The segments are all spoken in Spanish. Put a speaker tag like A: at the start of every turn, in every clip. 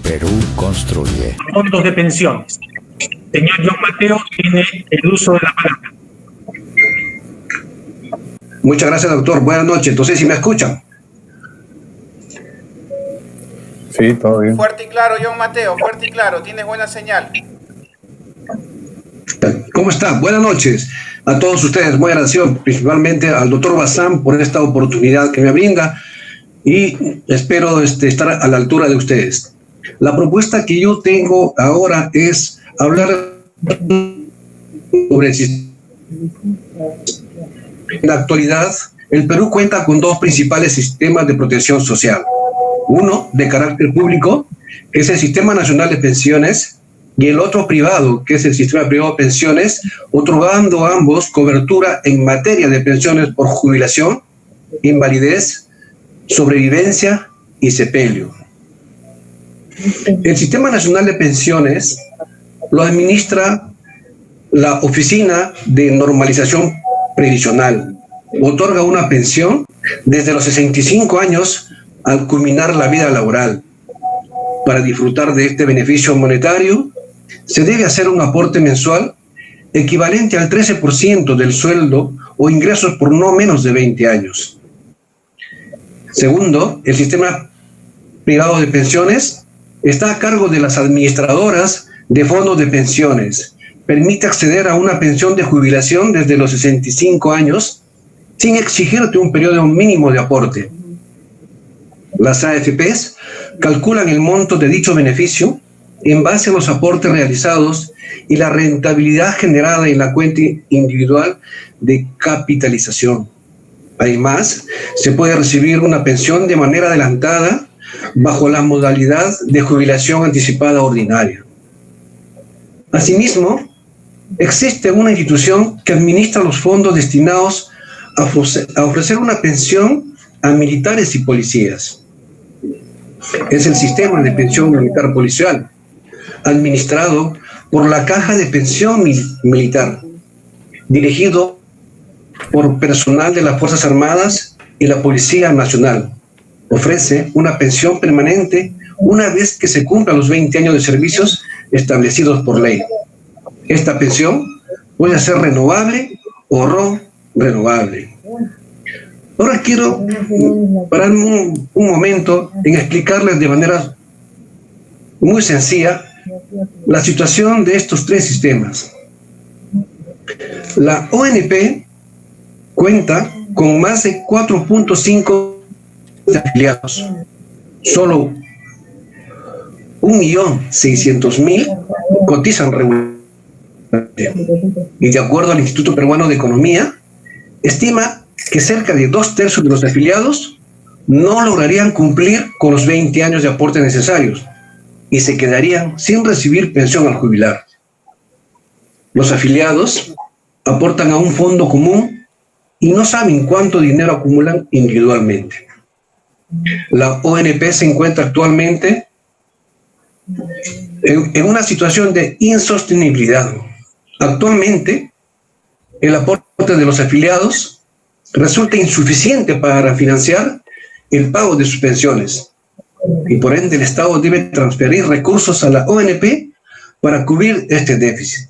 A: Perú construye.
B: Fondos de pensiones. Señor John Mateo, tiene el uso de la palabra.
C: Muchas gracias, doctor. Buenas noches. Entonces, ¿sí me escuchan?
D: Sí, todo bien.
E: Fuerte y claro, John Mateo, fuerte y claro. Tienes buena señal.
C: ¿Cómo están? Buenas noches a todos ustedes. Muy agradecido principalmente al doctor Bazán por esta oportunidad que me brinda y espero estar a la altura de ustedes. La propuesta que yo tengo ahora es hablar sobre el sistema. En la actualidad, el Perú cuenta con dos principales sistemas de protección social. Uno de carácter público, que es el Sistema Nacional de Pensiones, y el otro privado, que es el Sistema Privado de Pensiones, otorgando a ambos cobertura en materia de pensiones por jubilación, invalidez, sobrevivencia y sepelio. El Sistema Nacional de Pensiones lo administra la Oficina de Normalización Previsional. Otorga una pensión desde los 65 años al culminar la vida laboral. Para disfrutar de este beneficio monetario, se debe hacer un aporte mensual equivalente al 13% del sueldo o ingresos por no menos de 20 años. Segundo, el sistema privado de pensiones está a cargo de las administradoras de fondos de pensiones. Permite acceder a una pensión de jubilación desde los 65 años sin exigirte un periodo mínimo de aporte. Las AFPs calculan el monto de dicho beneficio en base a los aportes realizados y la rentabilidad generada en la cuenta individual de capitalización. Además, se puede recibir una pensión de manera adelantada bajo la modalidad de jubilación anticipada ordinaria. Asimismo, existe una institución que administra los fondos destinados a ofrecer una pensión a militares y policías. Es el Sistema de Pensión Militar Policial, administrado por la Caja de Pensión Militar, dirigido por personal de las Fuerzas Armadas y la Policía Nacional. Ofrece una pensión permanente una vez que se cumplan los 20 años de servicios establecidos por ley. Esta pensión puede ser renovable o no renovable. Ahora quiero pararme un momento en explicarles de manera muy sencilla la situación de estos tres sistemas. La ONP cuenta con más de 4.5 de afiliados. Solo 1.600.000 cotizan regularmente. Y de acuerdo al Instituto Peruano de Economía, estima que cerca de 2/3 de los afiliados no lograrían cumplir con los 20 años de aporte necesarios y se quedarían sin recibir pensión al jubilar. Los afiliados aportan a un fondo común y no saben cuánto dinero acumulan individualmente. La ONP se encuentra actualmente en una situación de insostenibilidad. Actualmente, el aporte de los afiliados resulta insuficiente para financiar el pago de sus pensiones y por ende el Estado debe transferir recursos a la ONP para cubrir este déficit.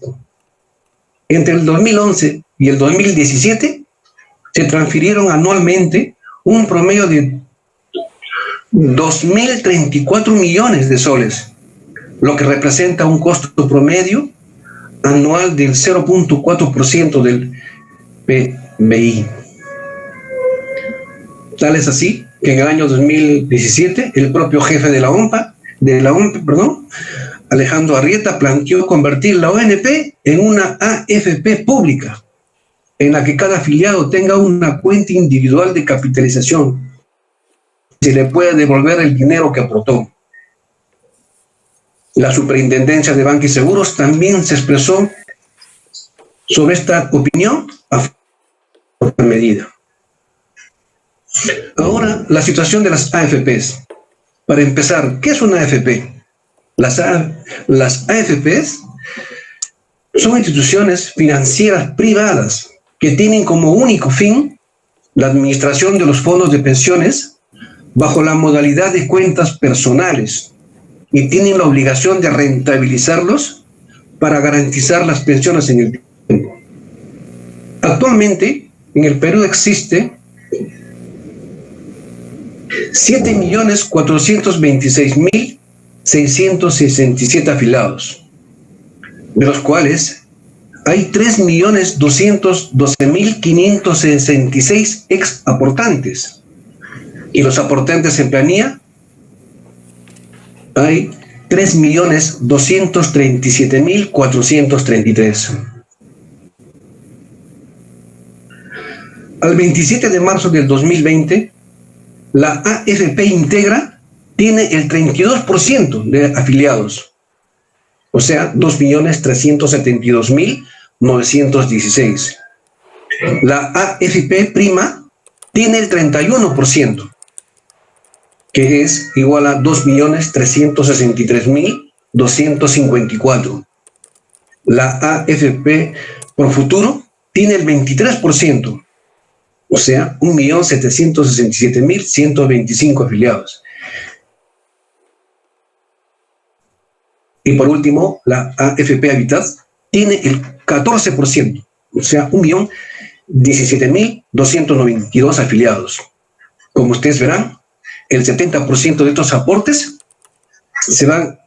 C: Entre el 2011 y el 2017 se transfirieron anualmente un promedio de 2.034 millones de soles, lo que representa un costo promedio anual del 0.4% del PBI. Tal es así que en el año 2017 el propio jefe de la OMP, Alejandro Arrieta, planteó convertir la ONP en una AFP pública, en la que cada afiliado tenga una cuenta individual de capitalización. Se le puede devolver el dinero que aportó. La Superintendencia de Banca y Seguros también se expresó sobre esta opinión a favor de la medida. Ahora, la situación de las AFPs. Para empezar, ¿qué es una AFP? Las AFPs son instituciones financieras privadas que tienen como único fin la administración de los fondos de pensiones bajo la modalidad de cuentas personales y tienen la obligación de rentabilizarlos para garantizar las pensiones en el tiempo. Actualmente, en el Perú existe 7.426.667 afiliados, de los cuales hay 3.212.566 ex aportantes, y los aportantes en planilla hay 3.237.433. Al 27 de marzo del 2020, la AFP Integra tiene el 32% de afiliados, o sea, 2.372.916. La AFP Prima tiene el 31%, que es igual a 2.363.254. La AFP Profuturo tiene el 23%, o sea, 1.767.125 afiliados. Y por último, la AFP Habitat tiene el 14%, o sea, 1.017.292 afiliados. Como ustedes verán, el 70% de estos aportes se van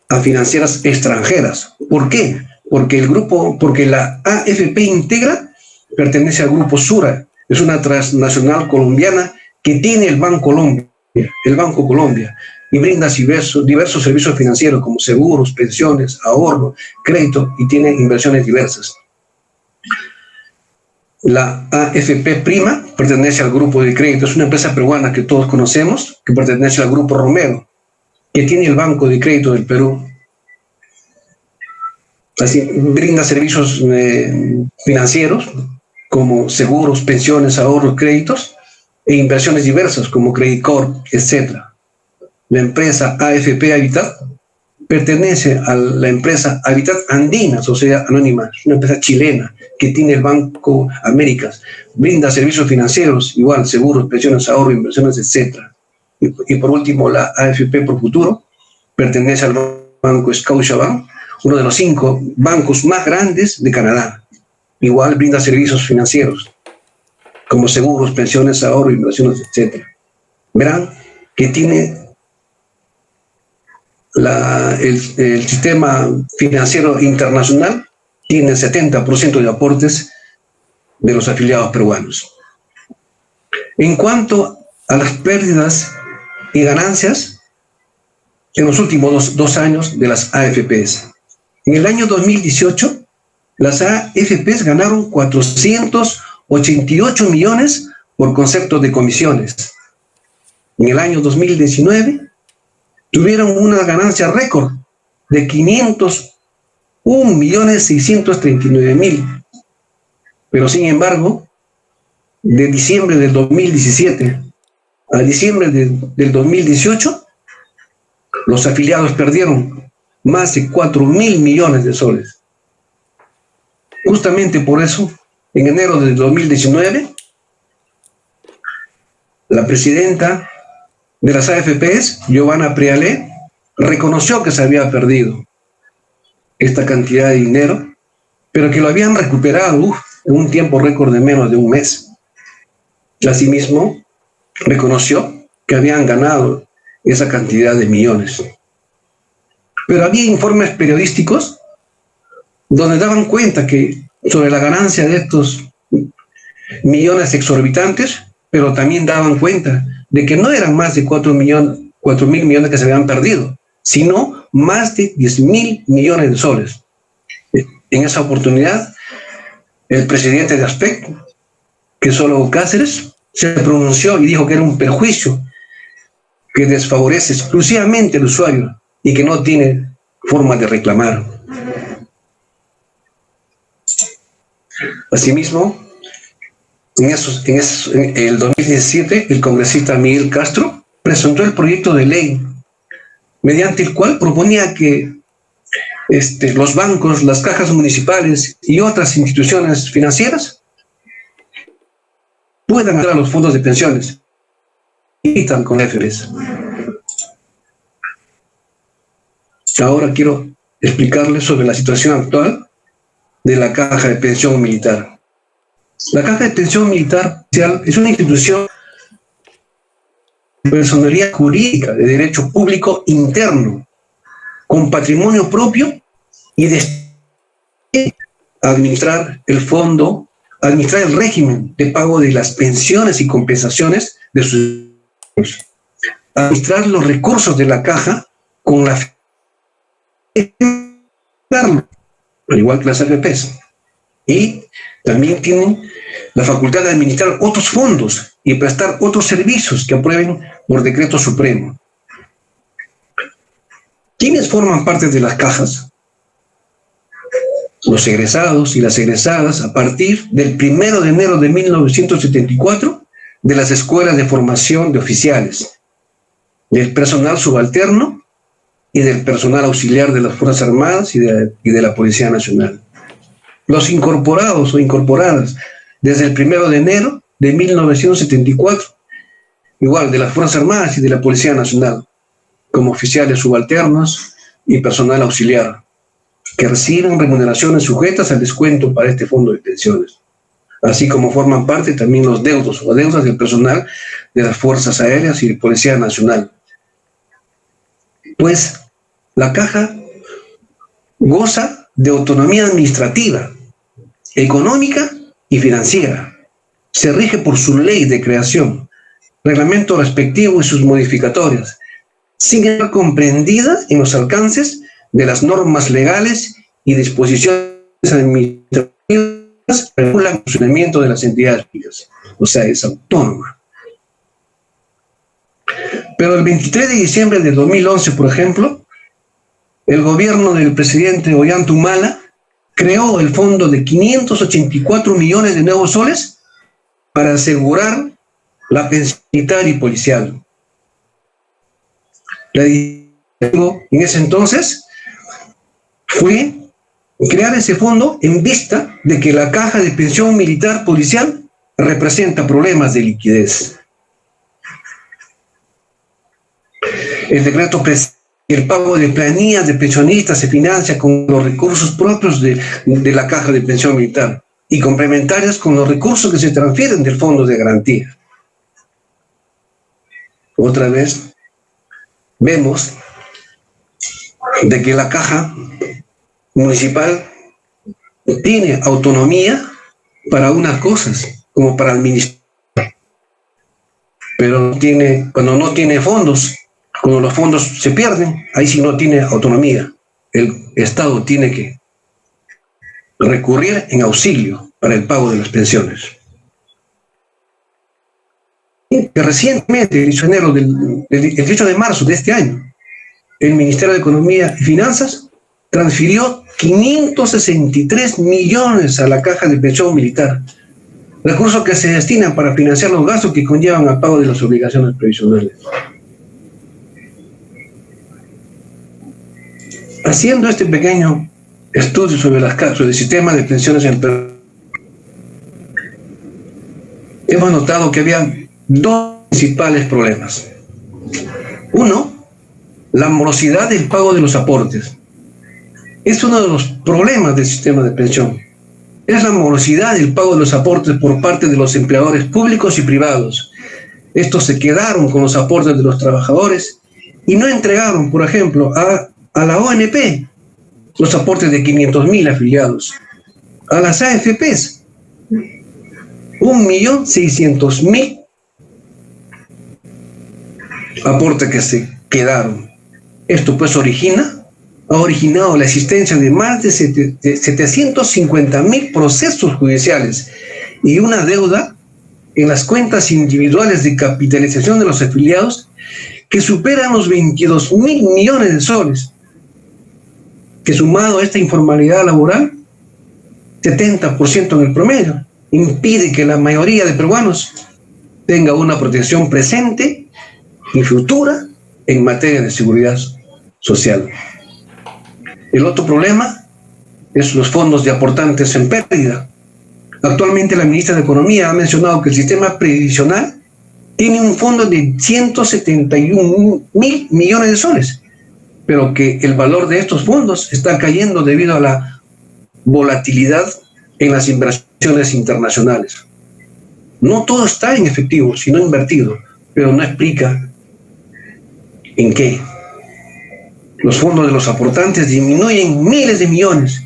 C: a financieras extranjeras. ¿Por qué? Porque la AFP Integra pertenece al Grupo Sura, es una transnacional colombiana que tiene el Banco Colombia, y brinda diversos servicios financieros como seguros, pensiones, ahorro, crédito, y tiene inversiones diversas. La AFP Prima pertenece al Grupo de Crédito, es una empresa peruana que todos conocemos, que pertenece al Grupo Romero, que tiene el Banco de Crédito del Perú. Así, brinda servicios financieros como seguros, pensiones, ahorros, créditos e inversiones diversas como Credit Corp, etc. La empresa AFP Habitat pertenece a la empresa Habitat Andina, Sociedad Anónima, una empresa chilena que tiene el Banco Américas, brinda servicios financieros, igual, seguros, pensiones, ahorros, inversiones, etc. Y por último, la AFP Profuturo pertenece al Banco Scotiabank, uno de los 5 bancos más grandes de Canadá. Igual brinda servicios financieros, como seguros, pensiones, ahorro, inversiones, etc. Verán que tiene el sistema financiero internacional, tiene el 70% de aportes de los afiliados peruanos. En cuanto a las pérdidas y ganancias en los últimos dos años de las AFPs, en el año 2018, las AFPs ganaron 488 millones por concepto de comisiones. En el año 2019 tuvieron una ganancia récord de 501.639.000. Pero sin embargo, de diciembre del 2017 a diciembre del 2018, los afiliados perdieron más de 4.000 millones de soles. Justamente por eso, en enero del 2019, la presidenta de las AFPs, Giovanna Priale, reconoció que se había perdido esta cantidad de dinero, pero que lo habían recuperado en un tiempo récord de menos de un mes. Asimismo, reconoció que habían ganado esa cantidad de millones. Pero había informes periodísticos donde daban cuenta que sobre la ganancia de estos millones exorbitantes, pero también daban cuenta de que no eran más de 4.000 millones que se habían perdido, sino más de 10.000 millones de soles. En esa oportunidad, el presidente de ASPEC, que es Ólogo Cáceres, se pronunció y dijo que era un perjuicio que desfavorece exclusivamente al usuario y que no tiene forma de reclamar. Asimismo, en el 2017, el congresista Miguel Castro presentó el proyecto de ley mediante el cual proponía que los bancos, las cajas municipales y otras instituciones financieras puedan entrar a los fondos de pensiones y con AFPs. Ahora quiero explicarles sobre la situación actual de la Caja de Pensión Militar. La Caja de Pensión Militar es una institución de personalidad jurídica de derecho público interno, con patrimonio propio y de administrar el fondo, administrar el régimen de pago de las pensiones y compensaciones de sus, administrar los recursos de la caja con la al igual que las AFPs, y también tienen la facultad de administrar otros fondos y prestar otros servicios que aprueben por decreto supremo. ¿Quiénes forman parte de las cajas? Los egresados y las egresadas a partir del 1 de enero de 1974 de las escuelas de formación de oficiales, del personal subalterno y del personal auxiliar de las Fuerzas Armadas y de la Policía Nacional. Los incorporados o incorporadas desde el 1 de enero de 1974, igual de las Fuerzas Armadas y de la Policía Nacional, como oficiales subalternos y personal auxiliar, que reciben remuneraciones sujetas al descuento para este fondo de pensiones, así como forman parte también los deudos o deudas del personal de las Fuerzas Aéreas y de Policía Nacional. Pues la Caja goza de autonomía administrativa, económica y financiera. Se rige por su ley de creación, reglamento respectivo y sus modificatorias, sin estar comprendida en los alcances de las normas legales y disposiciones administrativas que regulan el funcionamiento de las entidades públicas. O sea, es autónoma. Pero el 23 de diciembre de 2011, por ejemplo, el gobierno del presidente Ollanta Humala creó el fondo de 584 millones de nuevos soles para asegurar la pensión militar y policial. La decisión en ese entonces fue crear ese fondo en vista de que la Caja de Pensión Militar Policial representa problemas de liquidez. El decreto el pago de planillas de pensionistas se financia con los recursos propios de la Caja de Pensión Militar y complementarias con los recursos que se transfieren del Fondo de Garantía. Otra vez, vemos de que la Caja Municipal tiene autonomía para unas cosas, como para administrar, pero cuando no tiene fondos, cuando los fondos se pierden, ahí sí no tiene autonomía. El Estado tiene que recurrir en auxilio para el pago de las pensiones. Que recientemente, el 18 de marzo de este año, el Ministerio de Economía y Finanzas transfirió 563 millones a la Caja de Pensión Militar, recursos que se destinan para financiar los gastos que conllevan al pago de las obligaciones previsionales. Haciendo este pequeño estudio sobre el sistema de pensiones en Perú, hemos notado que había dos principales problemas. Uno, la morosidad del pago de los aportes. Es uno de los problemas del sistema de pensión. Es la morosidad del pago de los aportes por parte de los empleadores públicos y privados. Estos se quedaron con los aportes de los trabajadores y no entregaron, por ejemplo, a la ONP los aportes de 500.000 afiliados, a las AFPs 1.600.000 aportes que se quedaron. Esto pues ha originado la existencia de más de 750.000 procesos judiciales y una deuda en las cuentas individuales de capitalización de los afiliados que superan los 22.000 millones de soles, que sumado a esta informalidad laboral, 70% en el promedio, impide que la mayoría de peruanos tenga una protección presente y futura en materia de seguridad social. El otro problema es los fondos de aportantes en pérdida. Actualmente la ministra de Economía ha mencionado que el sistema previsional tiene un fondo de 171.000 millones de soles, pero que el valor de estos fondos está cayendo debido a la volatilidad en las inversiones internacionales. No todo está en efectivo, sino invertido, pero no explica en qué. Los fondos de los aportantes disminuyen miles de millones,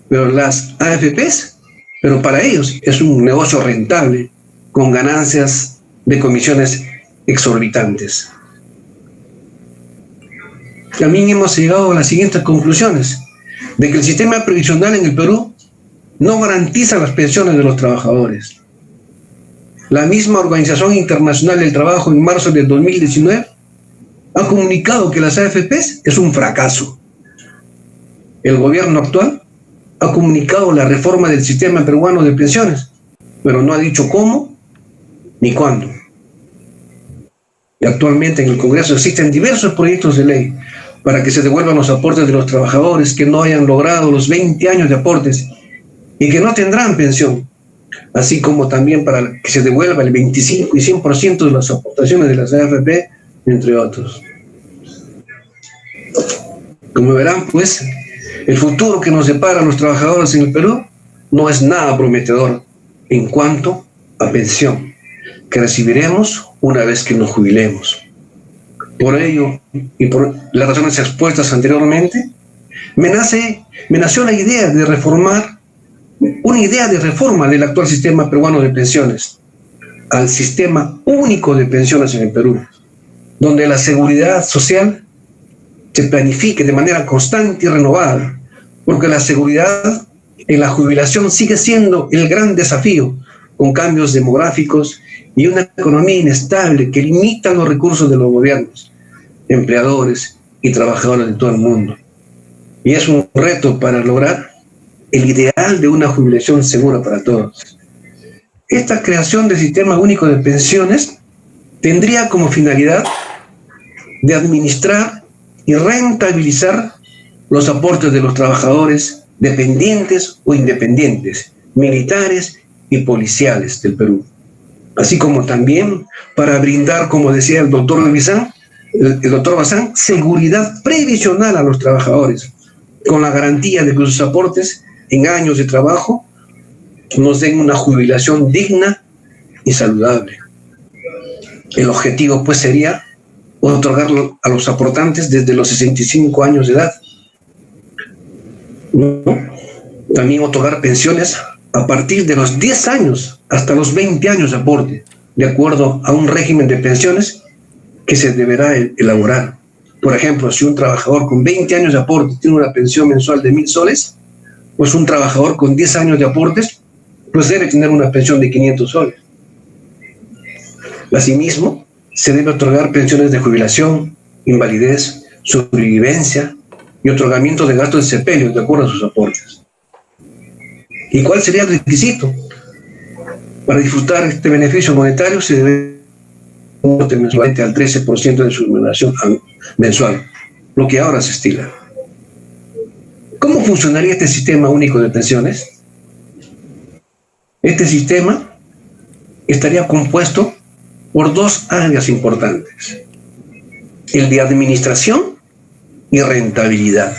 C: pero las AFPs, pero para ellos es un negocio rentable, con ganancias de comisiones exorbitantes. También hemos llegado a las siguientes conclusiones: de que el sistema previsional en el Perú no garantiza las pensiones de los trabajadores. La misma Organización Internacional del Trabajo en marzo de 2019 ha comunicado que las AFPs es un fracaso. El gobierno actual ha comunicado la reforma del sistema peruano de pensiones, pero no ha dicho cómo ni cuándo. Y actualmente en el Congreso existen diversos proyectos de ley para que se devuelvan los aportes de los trabajadores que no hayan logrado los 20 años de aportes y que no tendrán pensión, así como también para que se devuelva el 25 y 100% de las aportaciones de las AFP, entre otros. Como verán, pues, el futuro que nos depara a los trabajadores en el Perú no es nada prometedor en cuanto a pensión que recibiremos una vez que nos jubilemos. Por ello, y por las razones expuestas anteriormente, me nació la idea de reformar, una idea de reforma del actual sistema peruano de pensiones al sistema único de pensiones en el Perú, donde la seguridad social se planifique de manera constante y renovada, porque la seguridad en la jubilación sigue siendo el gran desafío, con cambios demográficos y una economía inestable que limita los recursos de los gobiernos, empleadores y trabajadores de todo el mundo. Y es un reto para lograr el ideal de una jubilación segura para todos. Esta creación del sistema único de pensiones tendría como finalidad de administrar y rentabilizar los aportes de los trabajadores dependientes o independientes, militares y policiales del Perú, así como también para brindar, como decía el doctor Bazán, seguridad previsional a los trabajadores, con la garantía de que sus aportes en años de trabajo nos den una jubilación digna y saludable. El objetivo, pues, sería otorgarlo a los aportantes desde los 65 años de edad. También otorgar pensiones a partir de los 10 años hasta los 20 años de aporte, de acuerdo a un régimen de pensiones que se deberá elaborar. Por ejemplo, si un trabajador con 20 años de aporte tiene una pensión mensual de 1.000 soles, pues un trabajador con 10 años de aportes pues debe tener una pensión de 500 soles. Asimismo, se debe otorgar pensiones de jubilación, invalidez, sobrevivencia y otorgamiento de gastos de sepelio de acuerdo a sus aportes. ¿Y cuál sería el requisito? Para disfrutar este beneficio monetario se debe mensualmente al 13% de su remuneración mensual, lo que ahora se estila. ¿Cómo funcionaría este sistema único de pensiones? Este sistema estaría compuesto por dos áreas importantes: el de administración y rentabilidad.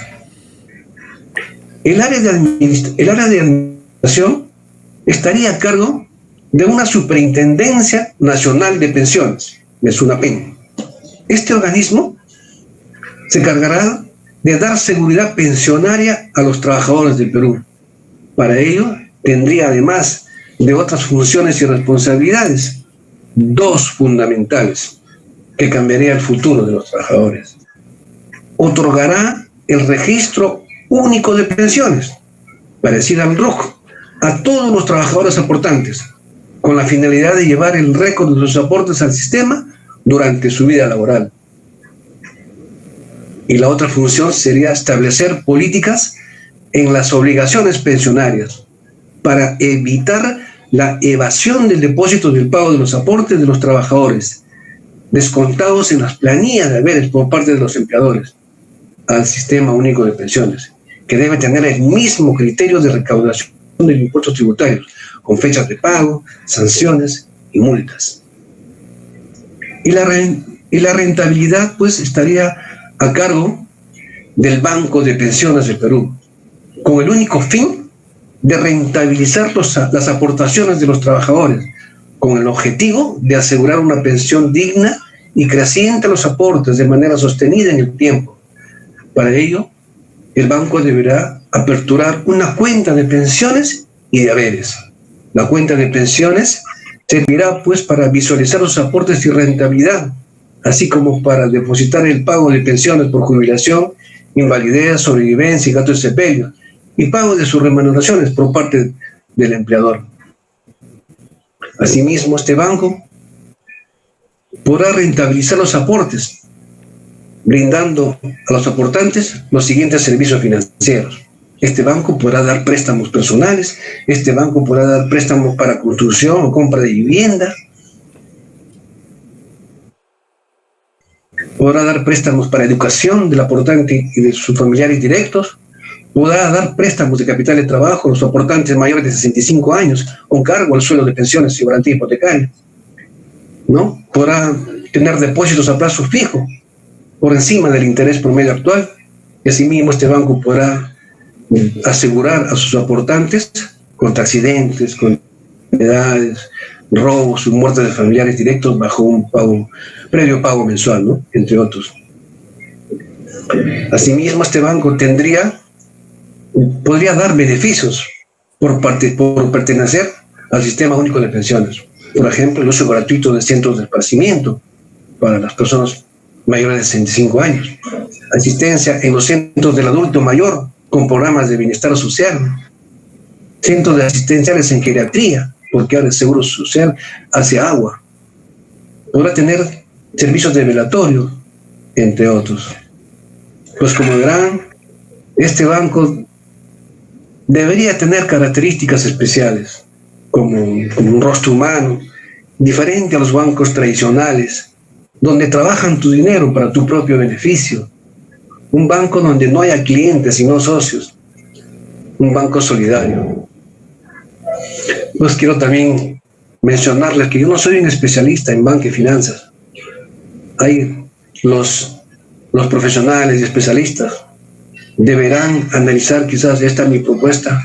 C: El área de administración estaría a cargo de una Superintendencia Nacional de Pensiones, de SUNAPEN. Este organismo se encargará de dar seguridad pensionaria a los trabajadores del Perú. Para ello, tendría, además de otras funciones y responsabilidades, dos fundamentales que cambiaría el futuro de los trabajadores. Otorgará el registro único de pensiones, parecido al RUC, a todos los trabajadores aportantes, con la finalidad de llevar el récord de sus aportes al sistema durante su vida laboral. Y la otra función sería establecer políticas en las obligaciones pensionarias para evitar la evasión del depósito del pago de los aportes de los trabajadores, descontados en las planillas de haberes por parte de los empleadores, al sistema único de pensiones, que debe tener el mismo criterio de recaudación de impuestos tributarios, con fechas de pago, sanciones y multas. Y la rentabilidad, pues, estaría a cargo del Banco de Pensiones del Perú, con el único fin de rentabilizar las aportaciones de los trabajadores, con el objetivo de asegurar una pensión digna y creciente los aportes de manera sostenida en el tiempo. Para ello, el banco deberá aperturar una cuenta de pensiones y de haberes. La cuenta de pensiones servirá pues para visualizar los aportes y rentabilidad, así como para depositar el pago de pensiones por jubilación, invalidez, sobrevivencia y gastos de sepelio, y pago de sus remuneraciones por parte del empleador. Asimismo, este banco podrá rentabilizar los aportes, brindando a los aportantes los siguientes servicios financieros. Este banco podrá dar préstamos personales, este banco podrá dar préstamos para construcción o compra de vivienda, podrá dar préstamos para educación del aportante y de sus familiares directos, podrá dar préstamos de capital de trabajo a los aportantes mayores de 65 años con cargo al sueldo de pensiones y garantía hipotecaria, ¿no? Podrá tener depósitos a plazo fijo por encima del interés promedio actual, y asimismo este banco podrá asegurar a sus aportantes contra accidentes, contra enfermedades, robos o muertes de familiares directos bajo un previo pago mensual, ¿no? Entre otros. Asimismo, este banco podría dar beneficios por pertenecer al Sistema Único de Pensiones. Por ejemplo, el uso gratuito de centros de esparcimiento para las personas mayores de 65 años, asistencia en los centros del adulto mayor con programas de bienestar social, centros asistenciales en geriatría, porque ahora el Seguro Social hace agua. Podrá tener servicios de velatorio, entre otros. Pues como verán, este banco debería tener características especiales, como un rostro humano, diferente a los bancos tradicionales, donde trabajan tu dinero para tu propio beneficio. Un banco donde no haya clientes sino socios. Un banco solidario. Pues quiero también mencionarles que yo no soy un especialista en banca y finanzas. Hay los profesionales y especialistas deberán analizar quizás esta mi propuesta,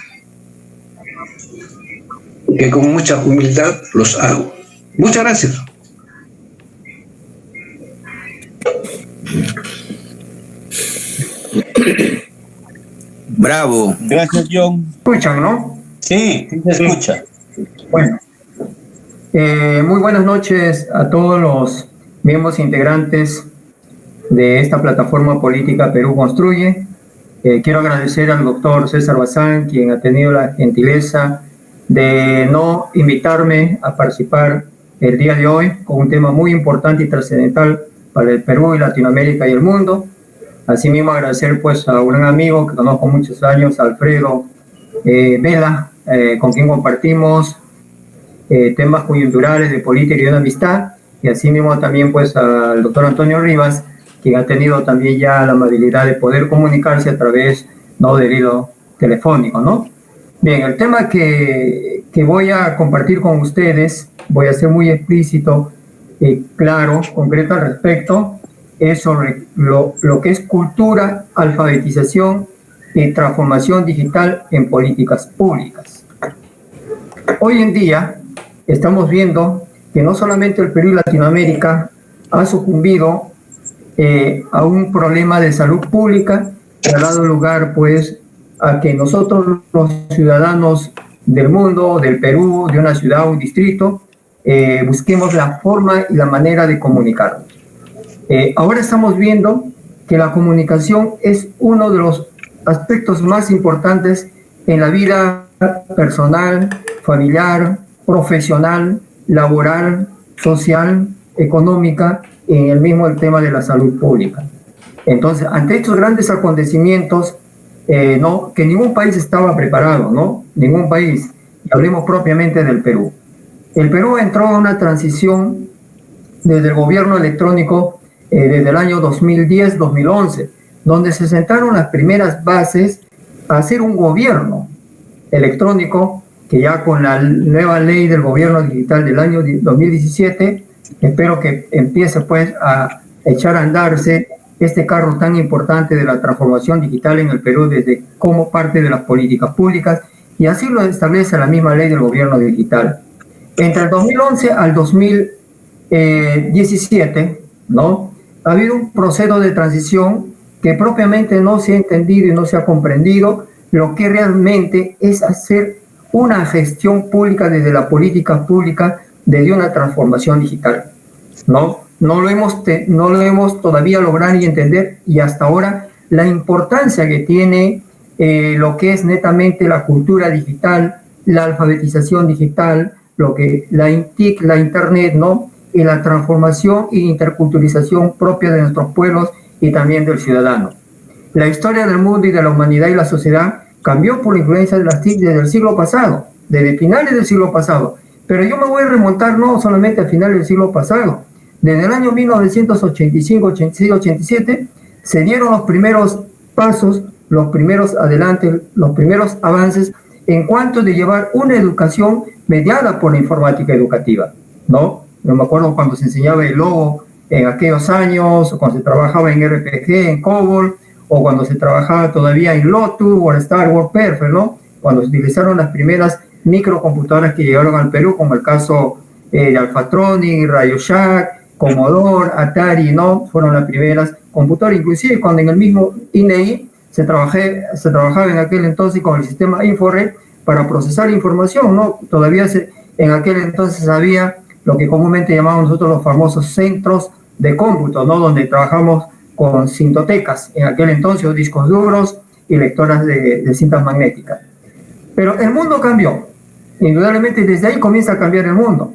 C: que con mucha humildad los hago. Muchas gracias.
A: Bravo.
F: Gracias, John.
G: ¿Escuchan, no?
F: Sí, se escucha.
G: Bueno, muy buenas noches a todos los miembros integrantes de esta plataforma política Perú Construye. Quiero agradecer al doctor César Bazán, quien ha tenido la gentileza de no invitarme a participar el día de hoy con un tema muy importante y trascendental para el Perú y Latinoamérica y el mundo. Asimismo, agradecer pues a un gran amigo que conozco muchos años, Alfredo Vela, con quien compartimos temas coyunturales de política y de amistad, y asimismo también pues al doctor Antonio Rivas, quien ha tenido también ya la amabilidad de poder comunicarse a través, ¿no?, del hilo telefónico, ¿no? Bien, el tema que voy a compartir con ustedes, voy a ser muy explícito, claro, concreto al respecto, es sobre lo que es cultura, alfabetización y transformación digital en políticas públicas. Hoy en día estamos viendo que no solamente el Perú y Latinoamérica ha sucumbido a un problema de salud pública que ha dado lugar pues a que nosotros los ciudadanos del mundo, del Perú, de una ciudad o un distrito, busquemos la forma y la manera de comunicarnos. Ahora estamos viendo que la comunicación es uno de los aspectos más importantes en la vida personal, familiar, profesional, laboral, social, económica, en el mismo el tema de la salud pública. Entonces, ante estos grandes acontecimientos, no, que ningún país estaba preparado, ¿no? Ningún país. Hablemos propiamente del Perú. El Perú entró a una transición desde el gobierno electrónico desde el año 2010-2011, donde se sentaron las primeras bases a hacer un gobierno electrónico que ya con la nueva ley del gobierno digital del año 2017, espero que empiece pues a echar a andarse este carro tan importante de la transformación digital en el Perú desde como parte de las políticas públicas, y así lo establece la misma ley del gobierno digital. Entre el 2011 al 2017, ¿no?, ha habido un proceso de transición que propiamente no se ha entendido y no se ha comprendido lo que realmente es hacer una gestión pública desde la política pública, desde una transformación digital, ¿no? No lo hemos todavía logrado y entender, y hasta ahora la importancia que tiene lo que es netamente la cultura digital, la alfabetización digital, lo que la TIC, la Internet, ¿no?, y la transformación e interculturalización propia de nuestros pueblos y también del ciudadano. La historia del mundo y de la humanidad y la sociedad cambió por la influencia de las TIC desde el siglo pasado, desde finales del siglo pasado. Pero yo me voy a remontar no solamente a finales del siglo pasado. Desde el año 1985, 86, 87 se dieron los primeros pasos, los primeros adelantes, los primeros avances en cuanto de llevar una educación mediada por la informática educativa, ¿no? Yo me acuerdo cuando se enseñaba el logo en aquellos años, o cuando se trabajaba en RPG, en COBOL, o cuando se trabajaba todavía en Lotus o en Star Wars Perfect, ¿no? Cuando se utilizaron las primeras microcomputadoras que llegaron al Perú, como el caso de Alphatronic, RadioShack, Commodore, Atari, ¿no? Fueron las primeras computadoras. Inclusive cuando en el mismo INEI se trabajaba en aquel entonces con el sistema Infored para procesar información, ¿no? Todavía en aquel entonces había lo que comúnmente llamamos nosotros los famosos centros de cómputo, ¿no?, donde trabajamos con cintotecas, en aquel entonces discos duros y lectoras de cintas magnéticas. Pero el mundo cambió, indudablemente desde ahí comienza a cambiar el mundo.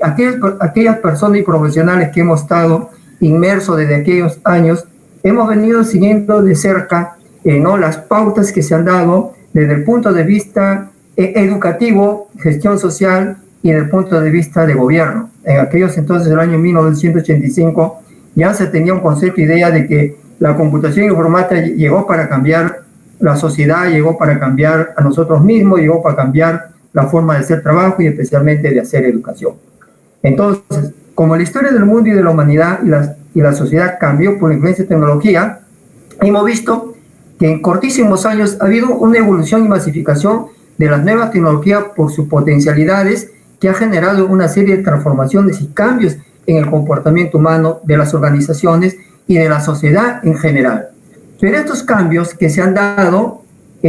G: Aquellas personas y profesionales que hemos estado inmersos desde aquellos años, hemos venido siguiendo de cerca ¿no?, las pautas que se han dado desde el punto de vista educativo, gestión social, y desde el punto de vista de gobierno. En aquellos entonces, el año 1985, ya se tenía un concepto, idea de que la computación informática llegó para cambiar la sociedad, llegó para cambiar a nosotros mismos, llegó para cambiar la forma de hacer trabajo y especialmente de hacer educación. Entonces, como la historia del mundo y de la humanidad y la sociedad cambió por la influencia de tecnología, hemos visto que en cortísimos años ha habido una evolución y masificación de las nuevas tecnologías por sus potencialidades, que ha generado una serie de transformaciones y cambios en el comportamiento humano de las organizaciones y de la sociedad en general. Pero estos cambios que se han dado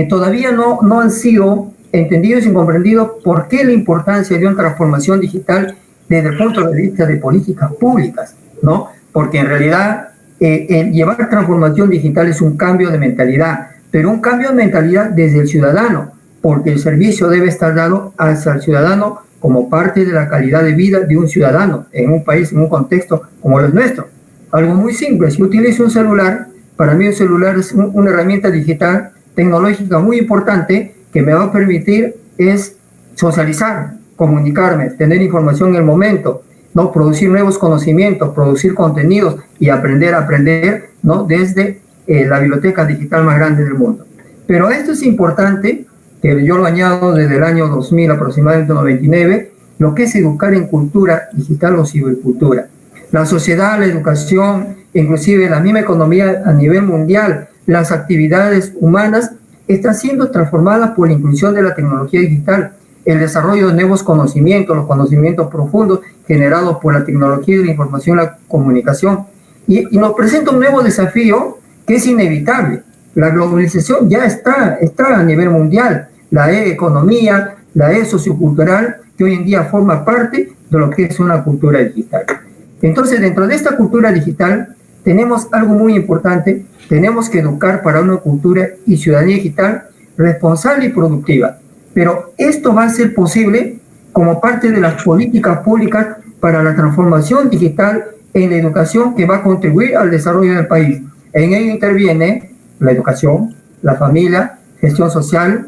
G: todavía no han sido entendidos y comprendidos por qué la importancia de una transformación digital desde el punto de vista de políticas públicas, ¿no? Porque en realidad llevar transformación digital es un cambio de mentalidad, pero un cambio de mentalidad desde el ciudadano, porque el servicio debe estar dado hacia el ciudadano como parte de la calidad de vida de un ciudadano en un país, en un contexto como el nuestro. Algo muy simple, si utilizo un celular, para mí un celular es una herramienta digital, tecnológica muy importante, que me va a permitir es socializar, comunicarme, tener información en el momento, ¿no?, producir nuevos conocimientos, producir contenidos y aprender a aprender, ¿no?, desde la biblioteca digital más grande del mundo. Pero esto es importante, que yo lo añado desde el año 2000, aproximadamente 99, lo que es educar en cultura digital o cibercultura. La sociedad, la educación, inclusive la misma economía a nivel mundial, las actividades humanas están siendo transformadas por la inclusión de la tecnología digital, el desarrollo de nuevos conocimientos, los conocimientos profundos generados por la tecnología de la información y la comunicación. Y nos presenta un nuevo desafío que es inevitable. La globalización ya está a nivel mundial. La economía, la sociocultural, que hoy en día forma parte de lo que es una cultura digital. Entonces, dentro de esta cultura digital, tenemos algo muy importante. Tenemos que educar para una cultura y ciudadanía digital responsable y productiva. Pero esto va a ser posible como parte de las políticas públicas para la transformación digital en la educación, que va a contribuir al desarrollo del país. En ello interviene la educación, la familia, gestión social,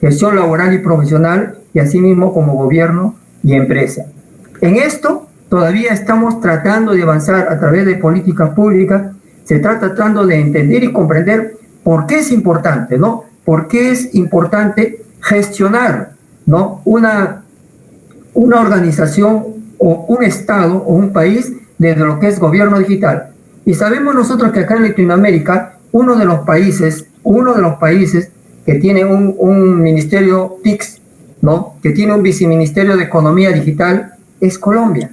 G: gestión laboral y profesional, y asimismo como gobierno y empresa. En esto todavía estamos tratando de avanzar a través de políticas públicas. Se está tratando de entender y comprender por qué es importante, ¿no? Por qué es importante gestionar, ¿no?, una organización o un estado o un país desde lo que es gobierno digital. Y sabemos nosotros que acá en Latinoamérica, uno de los países que tiene un ministerio TICS, ¿no? Que tiene un viceministerio de Economía Digital, es Colombia.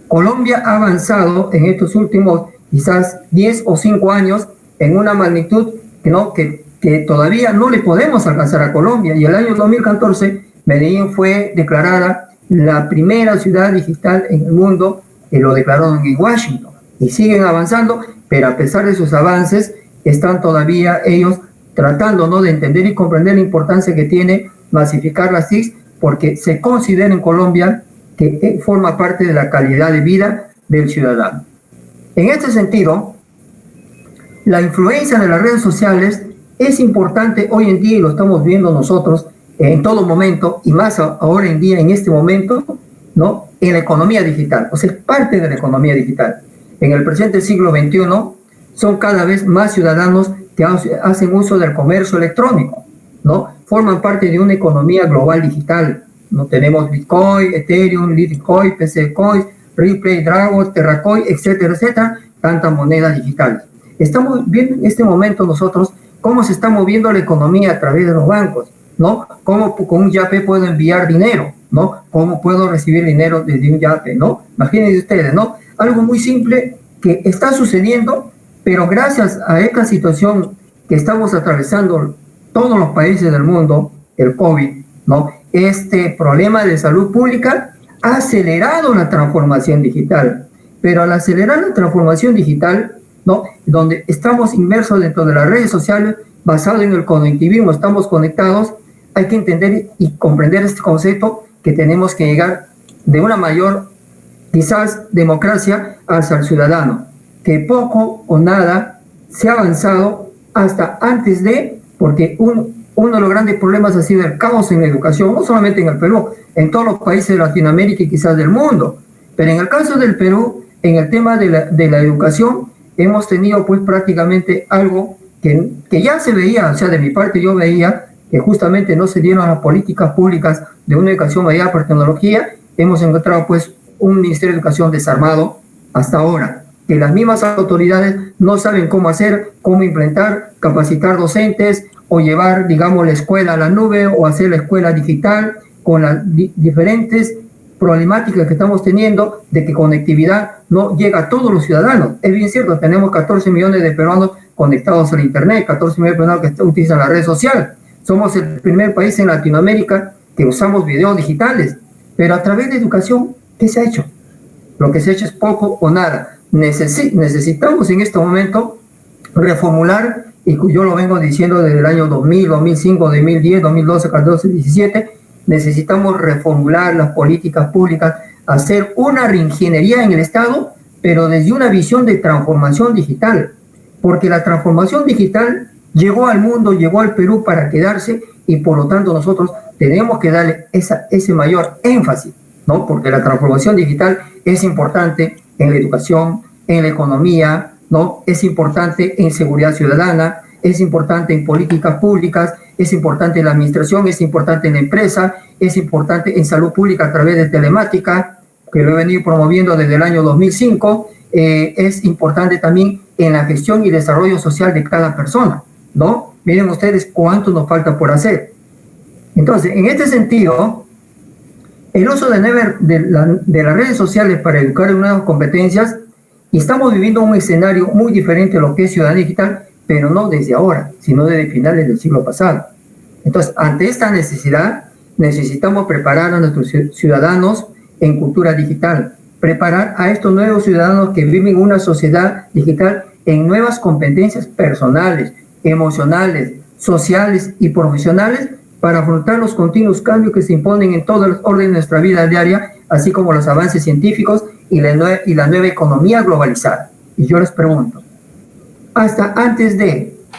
G: Colombia ha avanzado en estos últimos quizás 10 o 5 años en una magnitud que todavía no le podemos alcanzar a Colombia. Y el año 2014, Medellín fue declarada la primera ciudad digital en el mundo, que lo declararon en Washington. Y siguen avanzando, pero a pesar de sus avances, están todavía ellos tratando, ¿no?, de entender y comprender la importancia que tiene masificar las TICs, porque se considera en Colombia que forma parte de la calidad de vida del ciudadano. En este sentido, la influencia de las redes sociales es importante hoy en día, y lo estamos viendo nosotros en todo momento, y más ahora en día, en este momento, ¿no?, en la economía digital, o sea, es parte de la economía digital. En el presente siglo XXI son cada vez más ciudadanos que hacen uso del comercio electrónico, ¿no? Forman parte de una economía global digital, ¿no? Tenemos Bitcoin, Ethereum, Litecoin, PCCoin, Ripple, Dragon, Terracoin, etcétera, etcétera, tantas monedas digitales. Estamos viendo en este momento nosotros cómo se está moviendo la economía a través de los bancos, ¿no? Cómo con un Yape puedo enviar dinero, ¿no? Cómo puedo recibir dinero desde un Yape, ¿no? Imagínense ustedes, ¿no? Algo muy simple que está sucediendo, pero gracias a esta situación que estamos atravesando todos los países del mundo, el COVID, ¿no? Este problema de salud pública ha acelerado la transformación digital, pero al acelerar la transformación digital, ¿no?, donde estamos inmersos dentro de las redes sociales, basado en el conectivismo, estamos conectados, hay que entender y comprender este concepto, que tenemos que llegar de una mayor, quizás, democracia hacia el ciudadano, que poco o nada se ha avanzado hasta antes de, porque uno de los grandes problemas ha sido el caos en la educación, no solamente en el Perú, en todos los países de Latinoamérica y quizás del mundo, pero en el caso del Perú, en el tema de la educación, hemos tenido pues prácticamente algo que ya se veía, o sea, de mi parte yo veía que justamente no se dieron las políticas públicas de una educación mediada por tecnología. Hemos encontrado pues un Ministerio de Educación desarmado hasta ahora, que las mismas autoridades no saben cómo hacer, cómo implementar, capacitar docentes o llevar, digamos, la escuela a la nube o hacer la escuela digital con las diferentes problemáticas que estamos teniendo de que conectividad no llega a todos los ciudadanos. Es bien cierto, tenemos 14 millones de peruanos conectados al Internet, 14 millones de peruanos que utilizan la red social. Somos el primer país en Latinoamérica que usamos videos digitales, pero a través de educación, ¿qué se ha hecho? Lo que se ha hecho es poco o nada. Necesitamos en este momento reformular, y yo lo vengo diciendo desde el año 2000, 2005, 2010, 2012, 2014, 2017, necesitamos reformular las políticas públicas, hacer una reingeniería en el Estado, pero desde una visión de transformación digital, porque la transformación digital llegó al mundo, llegó al Perú para quedarse, y por lo tanto nosotros tenemos que darle ese mayor énfasis, ¿no? Porque la transformación digital es importante en la educación, en la economía, ¿no? Es importante en seguridad ciudadana, es importante en políticas públicas, es importante en la administración, es importante en la empresa, es importante en salud pública a través de telemática, que lo he venido promoviendo desde el año 2005, es importante también en la gestión y desarrollo social de cada persona, ¿no? Miren ustedes cuánto nos falta por hacer. Entonces, en este sentido, el uso de las redes sociales para educar en nuevas competencias, y estamos viviendo un escenario muy diferente a lo que es ciudadanía digital, pero no desde ahora, sino desde finales del siglo pasado. Entonces, ante esta necesidad, necesitamos preparar a nuestros ciudadanos en cultura digital, preparar a estos nuevos ciudadanos que viven en una sociedad digital en nuevas competencias personales, emocionales, sociales y profesionales para afrontar los continuos cambios que se imponen en todo el orden de nuestra vida diaria, así como los avances científicos y la nueva economía globalizada. Y yo les pregunto, hasta antes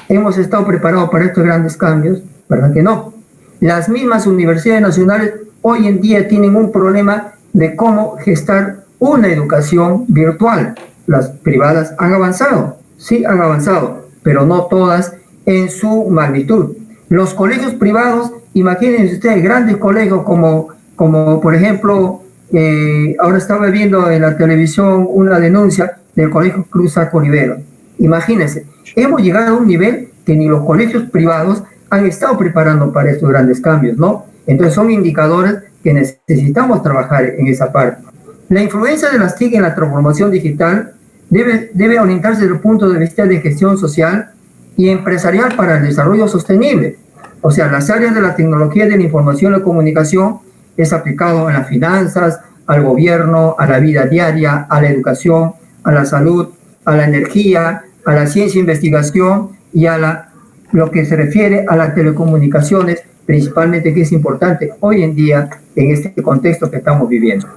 G: ¿hemos estado preparados para estos grandes cambios? ¿Verdad que no? Las mismas universidades nacionales hoy en día tienen un problema de cómo gestar una educación virtual. Las privadas han avanzado, sí han avanzado, pero no todas en su magnitud. Los colegios privados, imagínense ustedes, grandes colegios como por ejemplo, ahora estaba viendo en la televisión una denuncia del Colegio Cruz Saco Olivero. Imagínense, hemos llegado a un nivel que ni los colegios privados han estado preparando para estos grandes cambios, ¿no? Entonces son indicadores que necesitamos trabajar en esa parte. La influencia de las TIC en la transformación digital debe orientarse desde el punto de vista de gestión social y empresarial para el desarrollo sostenible. O sea, las áreas de la tecnología de la información y la comunicación es aplicado a las finanzas, al gobierno, a la vida diaria, a la educación, a la salud, a la energía, a la ciencia e investigación y a lo que se refiere a las telecomunicaciones, principalmente, que es importante hoy en día en este contexto que estamos viviendo.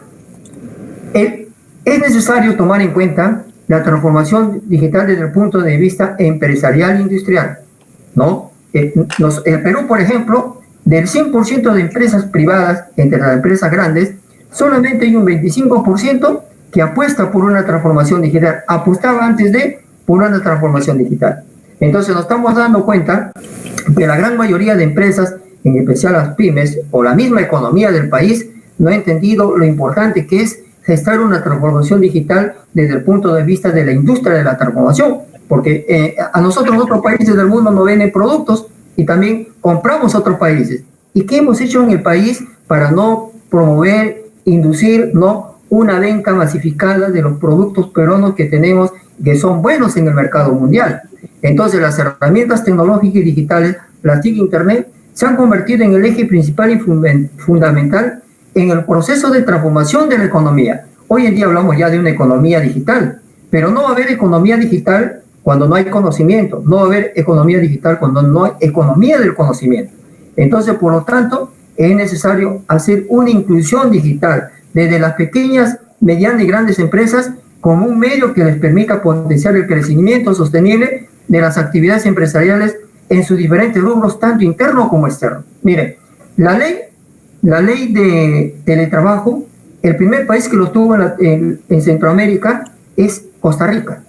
G: Es necesario tomar en cuenta la transformación digital desde el punto de vista empresarial e industrial, ¿no? El Perú, por ejemplo, del 100% de empresas privadas, entre las empresas grandes, solamente hay un 25% que apuesta por una transformación digital, apostaba antes por una transformación digital. Entonces nos estamos dando cuenta que la gran mayoría de empresas, en especial las pymes o la misma economía del país, no ha entendido lo importante que es gestar una transformación digital desde el punto de vista de la industria de la transformación, porque a nosotros otros países del mundo nos venden productos y también compramos otros países. ¿Y qué hemos hecho en el país para no promover, inducir, no una venta masificada de los productos peruanos que tenemos, que son buenos en el mercado mundial? Entonces las herramientas tecnológicas y digitales, las TIC Internet, se han convertido en el eje principal y fundamental en el proceso de transformación de la economía. Hoy en día hablamos ya de una economía digital, pero no va a haber economía digital cuando no hay conocimiento, no va a haber economía digital cuando no hay economía del conocimiento. Entonces, por lo tanto, es necesario hacer una inclusión digital desde las pequeñas, medianas y grandes empresas como un medio que les permita potenciar el crecimiento sostenible de las actividades empresariales en sus diferentes rubros, tanto interno como externo. Miren, la ley de teletrabajo, el primer país que lo tuvo en Centroamérica es Costa Rica.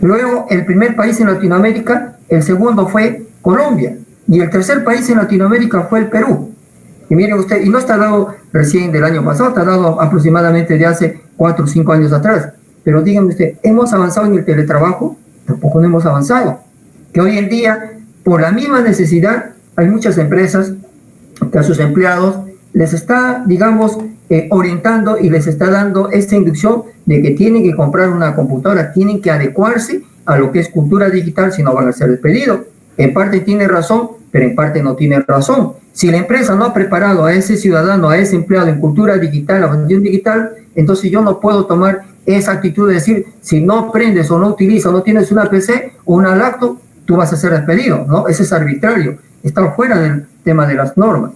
G: Luego, el primer país en Latinoamérica, el segundo fue Colombia. Y el tercer país en Latinoamérica fue el Perú. Y miren usted, y no está dado recién del año pasado, está dado aproximadamente de hace 4 o 5 años atrás. Pero díganme usted, ¿hemos avanzado en el teletrabajo? Tampoco no hemos avanzado. Que hoy en día, por la misma necesidad, hay muchas empresas que a sus empleados les está, digamos, orientando y les está dando esta inducción de que tienen que comprar una computadora, tienen que adecuarse a lo que es cultura digital, si no van a ser despedidos. En parte tiene razón, pero en parte no tiene razón. Si la empresa no ha preparado a ese ciudadano, a ese empleado en cultura digital, organización digital, entonces yo no puedo tomar esa actitud de decir, si no aprendes o no utilizas o no tienes una PC o una laptop, tú vas a ser despedido, ¿no? Eso es arbitrario, está fuera del tema de las normas.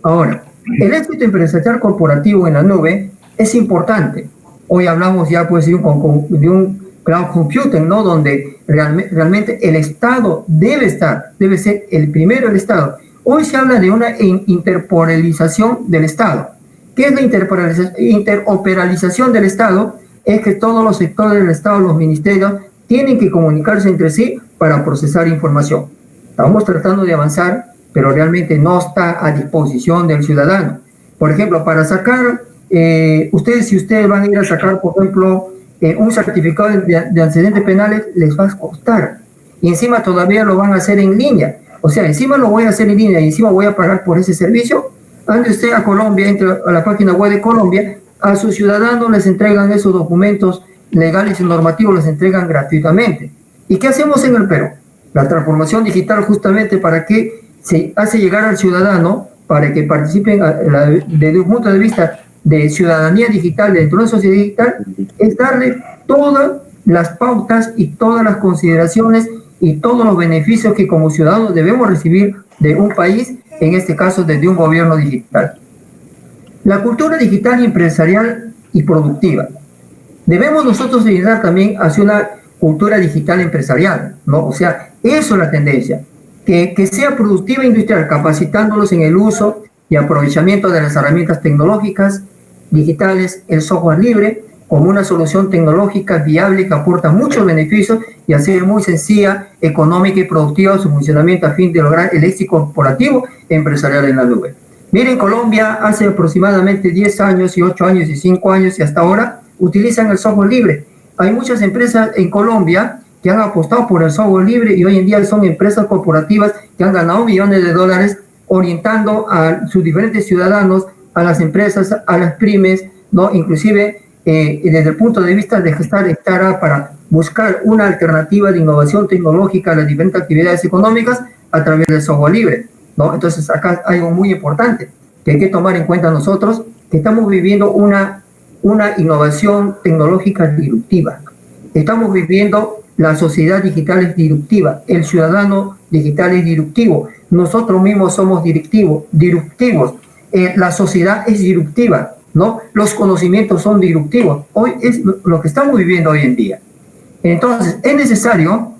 G: Ahora, el éxito empresarial corporativo en la nube es importante. Hoy hablamos ya pues de un cloud computing, ¿no? Donde realmente el Estado debe ser el primero el Estado. Hoy se habla de una interoperalización del Estado. ¿Qué es la interoperalización del Estado? Es que todos los sectores del Estado, los ministerios, tienen que comunicarse entre sí para procesar información. Estamos tratando de avanzar, pero realmente no está a disposición del ciudadano. Por ejemplo, para sacar, si ustedes van a ir a sacar, por ejemplo, un certificado de antecedentes penales, les va a costar. Y encima todavía lo van a hacer en línea. O sea, encima lo voy a hacer en línea y encima voy a pagar por ese servicio. Ande usted a Colombia, entre a la página web de Colombia, a sus ciudadanos les entregan esos documentos legales y normativos, les entregan gratuitamente. ¿Y qué hacemos en el Perú? La transformación digital, justamente para que se hace llegar al ciudadano, para que participen desde un punto de vista de ciudadanía digital, dentro de la sociedad digital, es darle todas las pautas y todas las consideraciones y todos los beneficios que como ciudadanos debemos recibir de un país, en este caso desde un gobierno digital. La cultura digital empresarial y productiva. Debemos nosotros llegar también hacia una cultura digital empresarial, ¿no? O sea, eso es la tendencia, que sea productiva e industrial, capacitándolos en el uso y aprovechamiento de las herramientas tecnológicas, digitales, el software libre, como una solución tecnológica viable que aporta muchos beneficios y hacer muy sencilla, económica y productiva su funcionamiento a fin de lograr el éxito corporativo empresarial en la nube. Miren, Colombia hace aproximadamente 10 años y 8 años y 5 años y hasta ahora utilizan el software libre. hay muchas empresas en Colombia que han apostado por el software libre y hoy en día son empresas corporativas que han ganado millones de dólares orientando a sus diferentes ciudadanos, a las empresas, a las pymes, ¿no? Inclusive desde el punto de vista de gestar startup para buscar una alternativa de innovación tecnológica a las diferentes actividades económicas a través del software libre, ¿no? Entonces acá hay algo muy importante que hay que tomar en cuenta nosotros, que estamos viviendo una innovación tecnológica disruptiva. Estamos viviendo la sociedad digital es disruptiva, el ciudadano digital es disruptivo, nosotros mismos somos disruptivos, la sociedad es disruptiva, ¿no? Los conocimientos son disruptivos. Hoy es lo que estamos viviendo hoy en día. Entonces, es necesario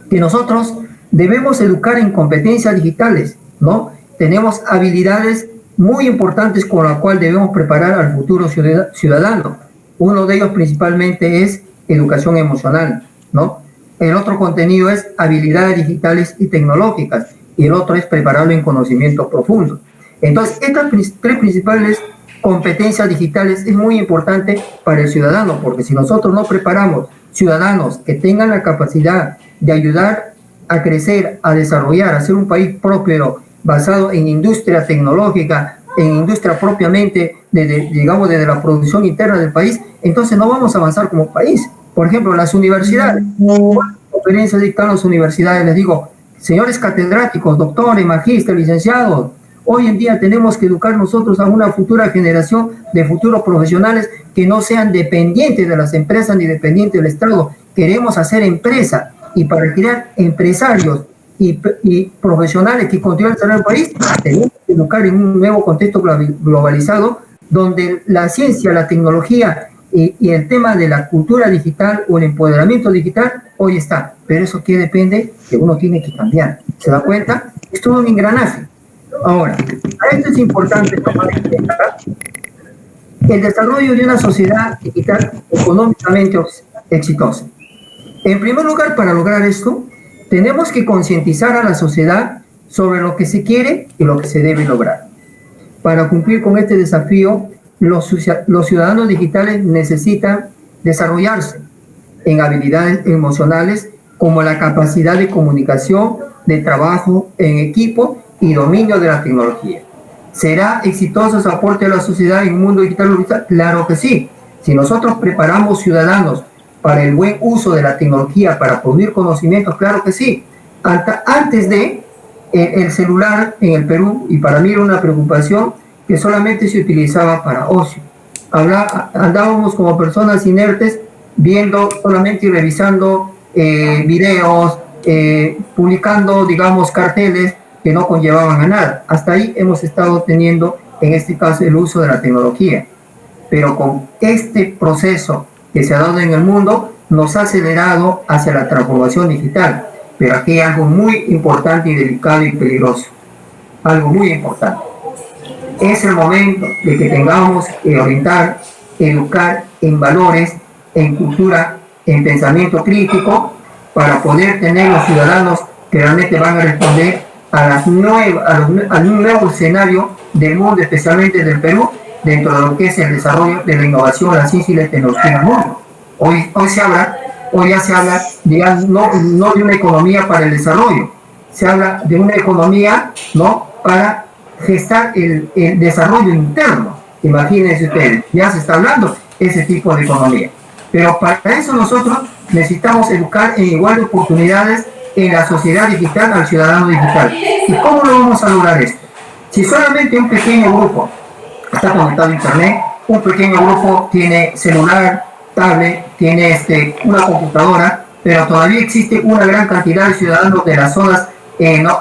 G: que nosotros debemos educar en competencias digitales, ¿no? Tenemos habilidades muy importantes con las cuales debemos preparar al futuro ciudadano. Uno de ellos principalmente es educación emocional, ¿no? El otro contenido es habilidades digitales y tecnológicas, y el otro es prepararlo en conocimiento profundo. Entonces, estas tres principales competencias digitales es muy importante para el ciudadano, porque si nosotros no preparamos ciudadanos que tengan la capacidad de ayudar a crecer, a desarrollar, a ser un país próspero, basado en industria tecnológica, en industria propiamente, desde la producción interna del país, entonces no vamos a avanzar como país. Por ejemplo, las universidades, conferencias dictan las universidades, les digo, señores catedráticos, doctores, magísteres, licenciados, hoy en día tenemos que educar nosotros a una futura generación de futuros profesionales que no sean dependientes de las empresas ni dependientes del Estado. Queremos hacer empresa, y para crear empresarios y profesionales que continúen en el país, tenemos que educar en un nuevo contexto globalizado, donde la ciencia, la tecnología y el tema de la cultura digital o el empoderamiento digital hoy está. Pero eso que depende, que uno tiene que cambiar. ¿Se da cuenta? Es todo un engranaje. Ahora, a esto es importante tomar en cuenta el desarrollo de una sociedad digital económicamente exitosa. En primer lugar, para lograr esto, tenemos que concientizar a la sociedad sobre lo que se quiere y lo que se debe lograr. Para cumplir con este desafío, los ciudadanos digitales necesitan desarrollarse en habilidades emocionales como la capacidad de comunicación, de trabajo en equipo y dominio de la tecnología. ¿Será exitoso su aporte a la sociedad en un mundo digital? Claro que sí. Si nosotros preparamos ciudadanos para el buen uso de la tecnología, para producir conocimientos, claro que sí. Antes de el celular en el Perú, y para mí era una preocupación, que solamente se utilizaba para ocio. Andábamos como personas inertes, viendo solamente y revisando videos, publicando, digamos, carteles que no conllevaban a nada. Hasta ahí hemos estado teniendo, en este caso, el uso de la tecnología. Pero con este proceso que se ha dado en el mundo, nos ha acelerado hacia la transformación digital. Pero aquí hay algo muy importante y delicado y peligroso. Algo muy importante. Es el momento de que tengamos que orientar, educar en valores, en cultura, en pensamiento crítico, para poder tener los ciudadanos que realmente van a responder a un nuevo escenario del mundo, especialmente del Perú, dentro de lo que es el desarrollo de la innovación, la ciencia y la tecnología en el mundo. Hoy ya se habla, digamos, no de una economía para el desarrollo, se habla de una economía, ¿no?, para gestar el desarrollo interno. Imagínense ustedes, ya se está hablando ese tipo de economía. Pero para eso nosotros necesitamos educar en igual de oportunidades en la sociedad digital al ciudadano digital. ¿Y cómo lo vamos a lograr esto? Si solamente un pequeño grupo está conectado a internet, un pequeño grupo tiene celular, tablet, tiene una computadora, pero todavía existe una gran cantidad de ciudadanos de las zonas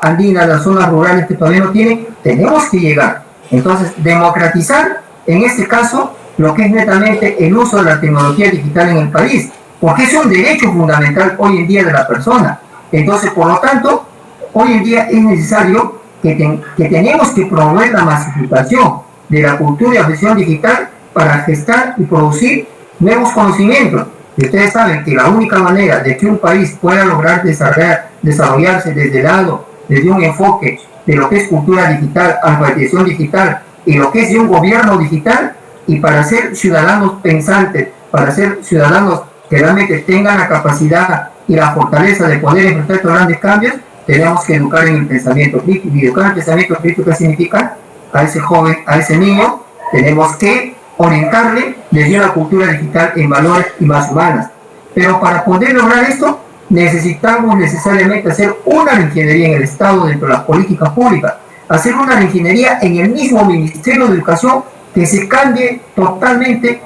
G: andinas, las zonas rurales que todavía no tienen, tenemos que llegar. Entonces, democratizar, en este caso, lo que es netamente el uso de la tecnología digital en el país, porque es un derecho fundamental hoy en día de la persona. Entonces, por lo tanto, hoy en día es necesario que tenemos que promover la masificación de la cultura y afición digital para gestar y producir nuevos conocimientos. Y ustedes saben que la única manera de que un país pueda lograr desarrollarse desde un enfoque de lo que es cultura digital, alfabetización digital y lo que es de un gobierno digital, y para ser ciudadanos pensantes, para ser ciudadanos que realmente tengan la capacidad y la fortaleza de poder enfrentar estos grandes cambios, tenemos que educar en el pensamiento crítico. Y educar en el pensamiento crítico, ¿qué significa? A ese joven, a ese niño, tenemos que orientarle desde una cultura digital en valores y más humanas. Pero para poder lograr esto, necesitamos necesariamente hacer una reingeniería en el Estado dentro de las políticas públicas, hacer una reingeniería en el mismo Ministerio de Educación, que se cambie totalmente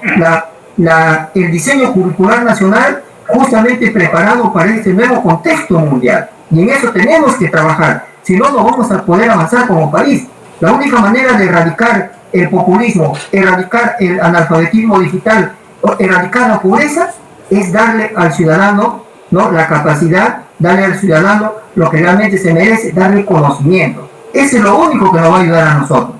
G: el diseño curricular nacional, justamente preparado para este nuevo contexto mundial. Y en eso tenemos que trabajar, si no, no vamos a poder avanzar como país. La única manera de erradicar el populismo, erradicar el analfabetismo digital, erradicar la pobreza, es darle al ciudadano, ¿no?, la capacidad, darle al ciudadano lo que realmente se merece, darle conocimiento. Eso es lo único que nos va a ayudar a nosotros.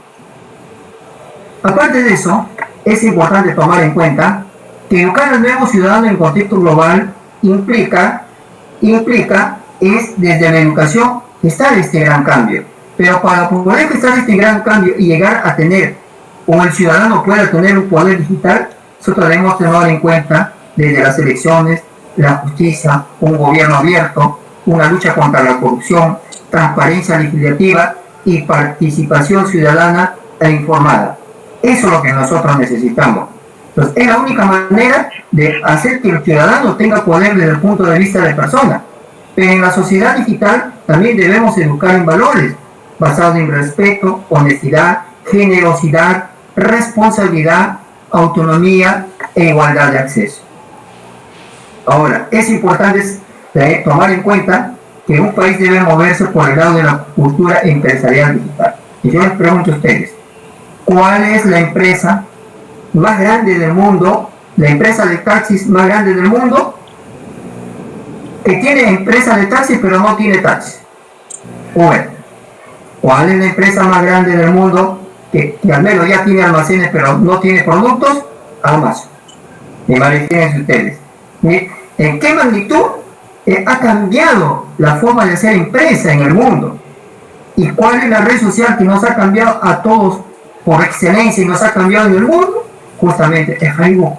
G: Aparte de eso, es importante tomar en cuenta que educar al nuevo ciudadano en contexto global implica es desde la educación gestar este gran cambio. Pero para poder gestar este gran cambio y llegar a tener, o el ciudadano pueda tener un poder digital, nosotros debemos tener en cuenta desde las elecciones, la justicia, un gobierno abierto, una lucha contra la corrupción, transparencia legislativa y participación ciudadana e informada. Eso es lo que nosotros necesitamos. Entonces, es la única manera de hacer que el ciudadano tenga poder desde el punto de vista de persona. Pero en la sociedad digital también debemos educar en valores basados en respeto, honestidad, generosidad, responsabilidad, autonomía e igualdad de acceso. Ahora, es importante tomar en cuenta que un país debe moverse por el lado de la cultura empresarial digital. Y yo les pregunto a ustedes, ¿cuál es la empresa más grande del mundo, la empresa de taxis más grande del mundo, que tiene empresa de taxis pero no tiene taxis? Uber. ¿Cuál es la empresa más grande del mundo que al menos ya tiene almacenes pero no tiene productos? Amazon. Imagínense ustedes. ¿En qué magnitud ha cambiado la forma de hacer empresa en el mundo? ¿Y cuál es la red social que nos ha cambiado a todos por excelencia y nos ha cambiado en el mundo? Justamente es Facebook.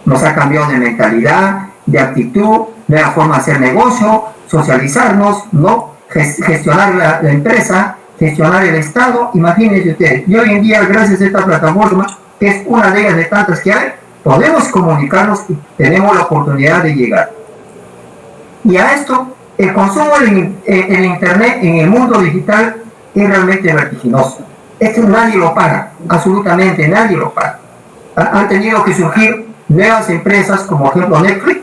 G: Nos ha cambiado de mentalidad, de actitud, de la forma de hacer negocio, socializarnos, ¿no? Gestionar la empresa, gestionar el Estado. Imagínense ustedes, y hoy en día, gracias a esta plataforma, que es una de ellas de tantas que hay, podemos comunicarnos y tenemos la oportunidad de llegar. Y a esto, el consumo en Internet, en el mundo digital, es realmente vertiginoso. Esto nadie lo para, absolutamente nadie lo para. Han tenido que surgir nuevas empresas, como por ejemplo Netflix,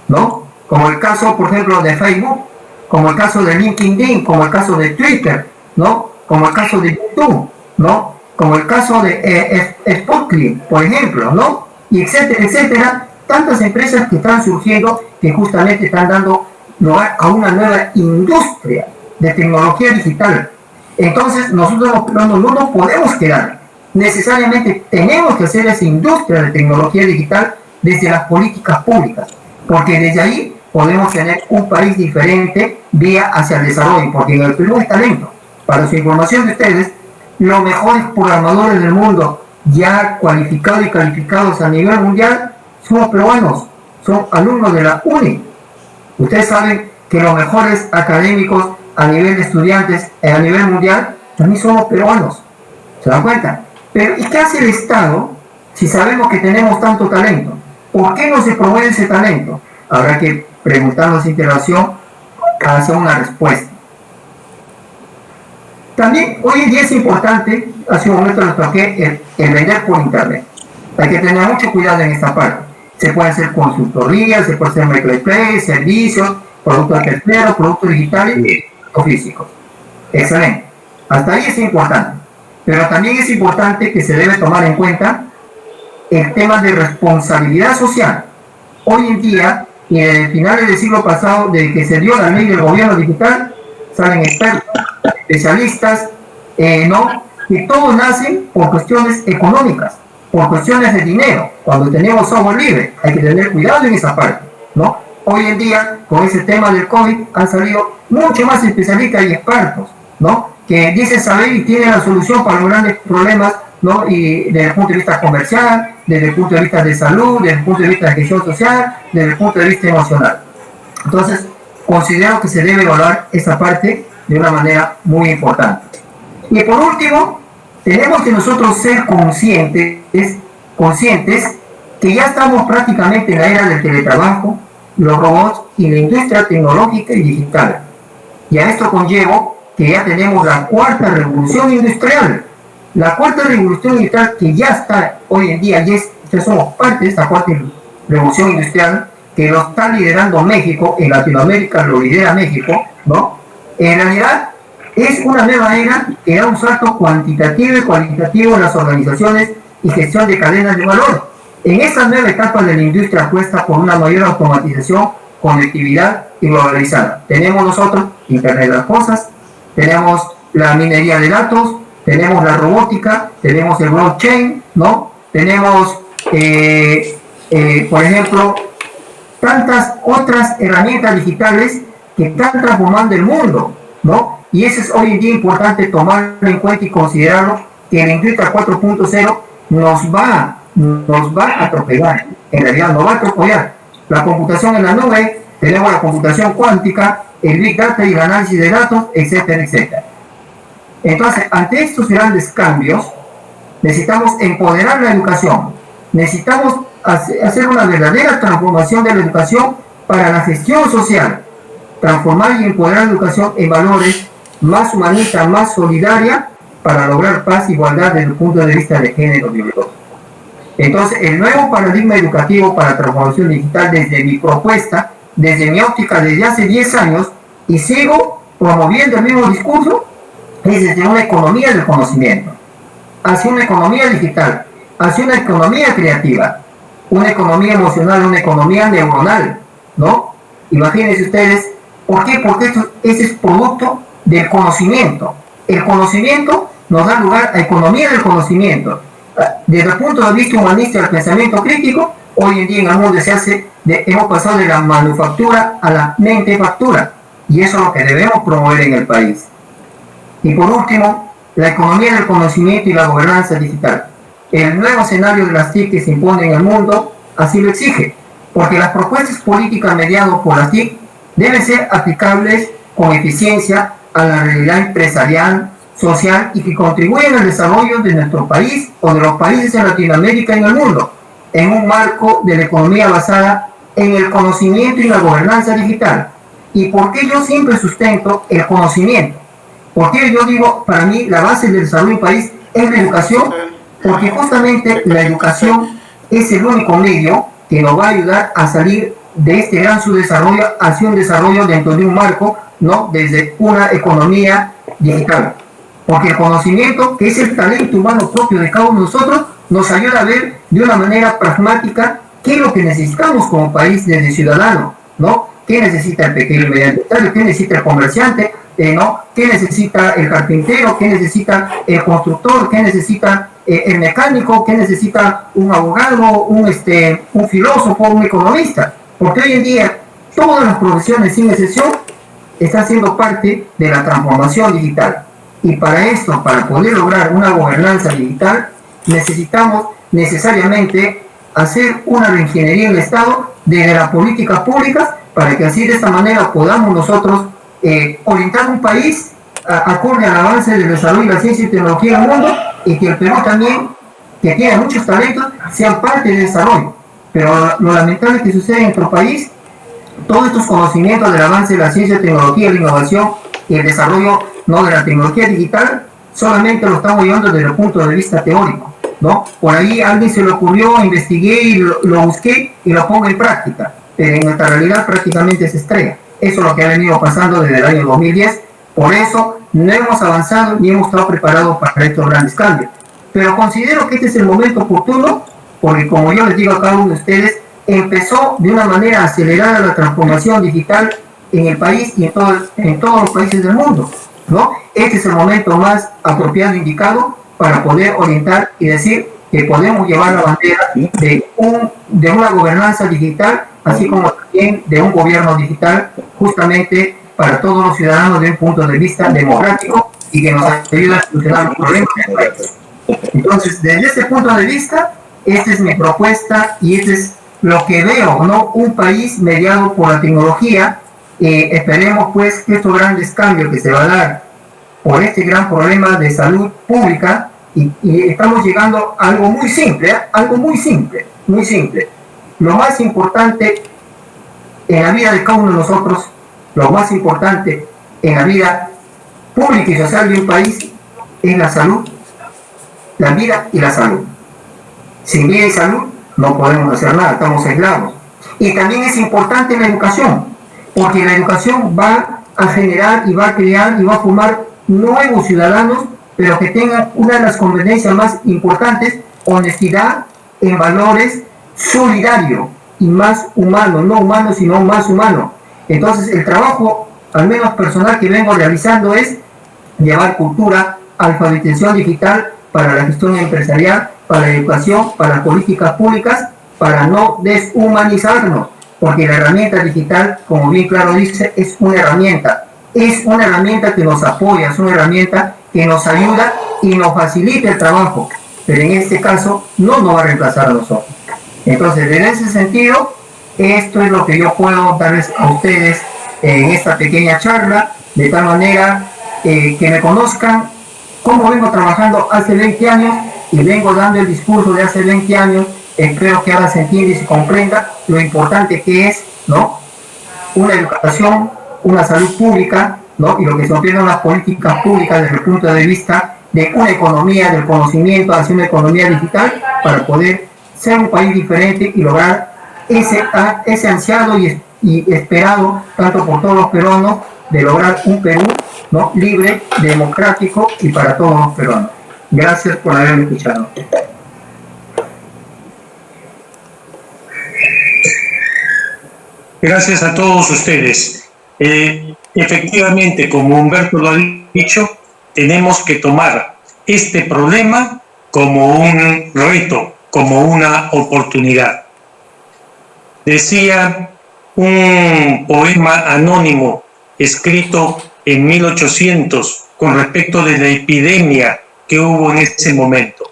G: ¿no? Como el caso, por ejemplo, de Facebook, como el caso de LinkedIn, como el caso de Twitter, ¿no? Como el caso de YouTube, ¿no? Como el caso de Spotify, por ejemplo, ¿no? Y etcétera, etcétera. Tantas empresas que están surgiendo que justamente están dando lugar a una nueva industria de tecnología digital. Entonces, nosotros no nos podemos quedar. Necesariamente tenemos que hacer esa industria de tecnología digital desde las políticas públicas, porque desde ahí podemos tener un país diferente vía hacia el desarrollo, porque en el Perú hay talento. Para su información de ustedes, los mejores programadores del mundo, ya cualificados y calificados a nivel mundial, son los peruanos, son alumnos de la UNI. Ustedes saben que los mejores académicos a nivel de estudiantes a nivel mundial también son los peruanos. ¿Se dan cuenta? Pero ¿y qué hace el Estado si sabemos que tenemos tanto talento? ¿Por qué no se promueve ese talento? Habrá que preguntarnos en interacción hacia una respuesta. También hoy en día es importante, hace un momento lo toqué, el vender por internet. Hay que tener mucho cuidado en esta parte. Se pueden hacer consultorías, se puede hacer marketplace, servicios, productos terceros, productos digitales o físicos. Excelente. Hasta ahí es importante. Pero también es importante que se debe tomar en cuenta el tema de responsabilidad social. Hoy en día, y en finales del siglo pasado, desde que se dio la ley del gobierno digital, salen expertos, especialistas, ¿no? Y todos nacen por cuestiones económicas, por cuestiones de dinero. Cuando tenemos software libre, hay que tener cuidado en esa parte, ¿no? Hoy en día, con ese tema del COVID, han salido mucho más especialistas y expertos, ¿no? Que dicen saber y tienen la solución para los grandes problemas, ¿no? Y desde el punto de vista comercial, desde el punto de vista de salud, desde el punto de vista de gestión social, desde el punto de vista emocional. Entonces, considero que se debe evaluar esa parte de una manera muy importante. Y por último, tenemos que nosotros ser conscientes que ya estamos prácticamente en la era del teletrabajo, los robots y la industria tecnológica y digital. Y a esto conllevo que ya tenemos la cuarta revolución industrial. La cuarta revolución industrial que ya está hoy en día, ya somos parte de esta cuarta revolución industrial que lo está liderando México, en Latinoamérica lo lidera México, ¿no? En realidad es una nueva era que da un salto cuantitativo y cualitativo en las organizaciones y gestión de cadenas de valor. En esta nueva etapa de la industria apuesta por una mayor automatización, conectividad y globalizada. Tenemos nosotros Internet de las Cosas, tenemos la minería de datos, tenemos la robótica, tenemos el blockchain, ¿no? Tenemos, por ejemplo, tantas otras herramientas digitales que están transformando el mundo, ¿no? Y eso es hoy en día importante tomarlo en cuenta y considerarlo, que la industria 4.0 nos va a atropellar, en realidad nos va a atropellar. La computación en la nube, tenemos la computación cuántica, el Big Data y el análisis de datos, etcétera, etcétera. Entonces, ante estos grandes cambios, necesitamos empoderar la educación, necesitamos hacer una verdadera transformación de la educación para la gestión social, transformar y empoderar la educación en valores más humanistas, más solidaria, para lograr paz e igualdad desde el punto de vista de género biológico. Entonces, el nuevo paradigma educativo para la transformación digital, desde mi propuesta, desde mi óptica, desde hace 10 años, y sigo promoviendo el mismo discurso, es desde una economía del conocimiento, hacia una economía digital, hacia una economía creativa, una economía emocional, una economía neuronal, ¿no? Imagínense ustedes, ¿por qué? Porque ese es producto del conocimiento. El conocimiento nos da lugar a economía del conocimiento. Desde el punto de vista humanista del pensamiento crítico, hoy en día en el mundo hemos pasado de la manufactura a la mentefactura, y eso es lo que debemos promover en el país. Y por último, la economía del conocimiento y la gobernanza digital. El nuevo escenario de las TIC que se impone en el mundo así lo exige, porque las propuestas políticas mediadas por las TIC deben ser aplicables con eficiencia a la realidad empresarial, social y que contribuyen al desarrollo de nuestro país o de los países en Latinoamérica y en el mundo, en un marco de la economía basada en el conocimiento y la gobernanza digital. ¿Y por qué yo siempre sustento el conocimiento? Porque yo digo, para mí la base del desarrollo de un país es la educación, porque justamente la educación es el único medio que nos va a ayudar a salir de este gran subdesarrollo hacia un desarrollo dentro de un marco, ¿no? Desde una economía digital. Porque el conocimiento, que es el talento humano propio de cada uno de nosotros, nos ayuda a ver de una manera pragmática qué es lo que necesitamos como país desde ciudadano, ¿no? ¿Qué necesita el pequeño y mediano empresario? ¿Qué necesita el comerciante? ¿No? ¿Qué necesita el carpintero? ¿Qué necesita el constructor? ¿Qué necesita el mecánico? ¿Qué necesita un abogado? Un filósofo? ¿Un economista? Porque hoy en día todas las profesiones sin excepción están siendo parte de la transformación digital. Y para esto, para poder lograr una gobernanza digital, necesitamos necesariamente hacer una reingeniería en el Estado desde las políticas públicas, para que así de esta manera podamos nosotros orientar un país acorde al avance del desarrollo de la ciencia y tecnología en el mundo, y que el Perú también, que tiene muchos talentos, sean parte del desarrollo. Pero lo lamentable que sucede en nuestro país, todos estos conocimientos del avance de la ciencia, tecnología, la innovación y el desarrollo, ¿no?, de la tecnología digital, solamente lo estamos llevando desde el punto de vista teórico, ¿no? Por ahí a alguien se le ocurrió, investigué y lo busqué y lo pongo en práctica, pero en nuestra realidad prácticamente se estrella. Eso es lo que ha venido pasando desde el año 2010, por eso no hemos avanzado ni hemos estado preparados para estos grandes cambios. Pero considero que este es el momento oportuno, porque como yo les digo a cada uno de ustedes, empezó de una manera acelerada la transformación digital en el país y en todos los países del mundo, ¿no? Este es el momento más apropiado, indicado, para poder orientar y decir que podemos llevar la bandera de una gobernanza digital, así como también de un gobierno digital, justamente para todos los ciudadanos desde un punto de vista democrático y que nos ayuda a solucionar los problemas del país. Entonces, desde este punto de vista, Esta es mi propuesta y este es lo que veo, ¿no? Un país mediado por la tecnología. Esperemos pues que estos grandes cambios que se va a dar por este gran problema de salud pública, y estamos llegando a algo muy simple, ¿eh? Algo muy simple, muy simple. Lo más importante en la vida de cada uno de nosotros, lo más importante en la vida pública y social de un país es la salud, la vida y la salud. Sin vida y salud no podemos hacer nada, estamos aislados. Y también es importante la educación, porque la educación va a generar y va a crear y va a formar nuevos ciudadanos, pero que tengan una de las competencias más importantes: honestidad en valores, solidario y más humano, no humano sino más humano. Entonces el trabajo, al menos personal, que vengo realizando es llevar cultura, alfabetización digital para la gestión empresarial, para la educación, para las políticas públicas, para no deshumanizarnos, porque la herramienta digital, como bien claro dice, es una herramienta que nos apoya, es una herramienta que nos ayuda y nos facilita el trabajo, pero en este caso no nos va a reemplazar a nosotros. Entonces, en ese sentido, esto es lo que yo puedo darles a ustedes en esta pequeña charla, de tal manera que me conozcan cómo vengo trabajando hace 20 años y vengo dando el discurso de hace 20 años. Espero que ahora se entienda y se comprenda lo importante que es, ¿no?, una educación, una salud pública, ¿no?, y lo que se refiere a las políticas públicas desde el punto de vista de una economía del conocimiento hacia una economía digital, para poder ser un país diferente y lograr ese ansiado y esperado tanto por todos los peruanos, de lograr un Perú, ¿no?, libre, democrático y para todos los peruanos. Gracias por haberme escuchado.
B: Gracias a todos ustedes. Efectivamente, como Humberto lo ha dicho, tenemos que tomar este problema como un reto, como una oportunidad. Decía un poema anónimo escrito en 1800 con respecto de la epidemia que hubo en ese momento: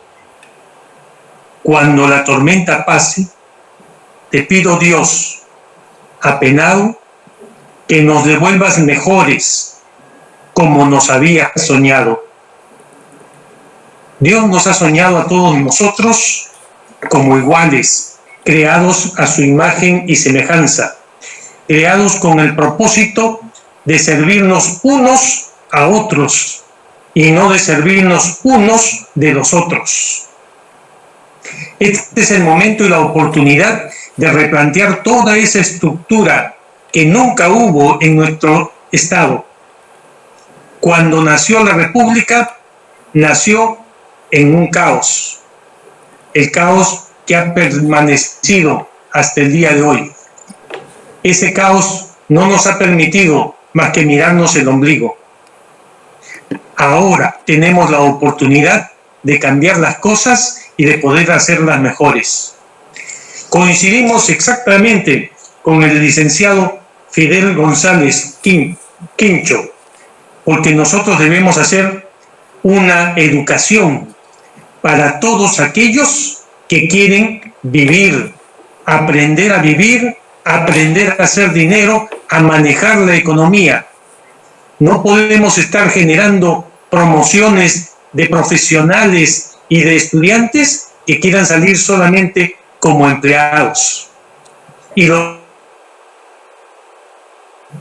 B: cuando la tormenta pase, te pido, Dios, apenado, que nos devuelvas mejores, como nos había soñado. Dios nos ha soñado a todos nosotros como iguales, creados a su imagen y semejanza, creados con el propósito de servirnos unos a otros y no de servirnos unos de los otros. Este es el momento y la oportunidad de replantear toda esa estructura que nunca hubo en nuestro Estado. Cuando nació la República, nació en un caos, el caos que ha permanecido hasta el día de hoy. Ese caos no nos ha permitido más que mirarnos el ombligo. Ahora tenemos la oportunidad de cambiar las cosas y de poder hacerlas mejores. Coincidimos exactamente con el licenciado Fidel González Quincho, porque nosotros debemos hacer una educación para todos aquellos que quieren vivir, aprender a hacer dinero, a manejar la economía. No podemos estar generando promociones de profesionales y de estudiantes que quieran salir solamente como empleados. Y lo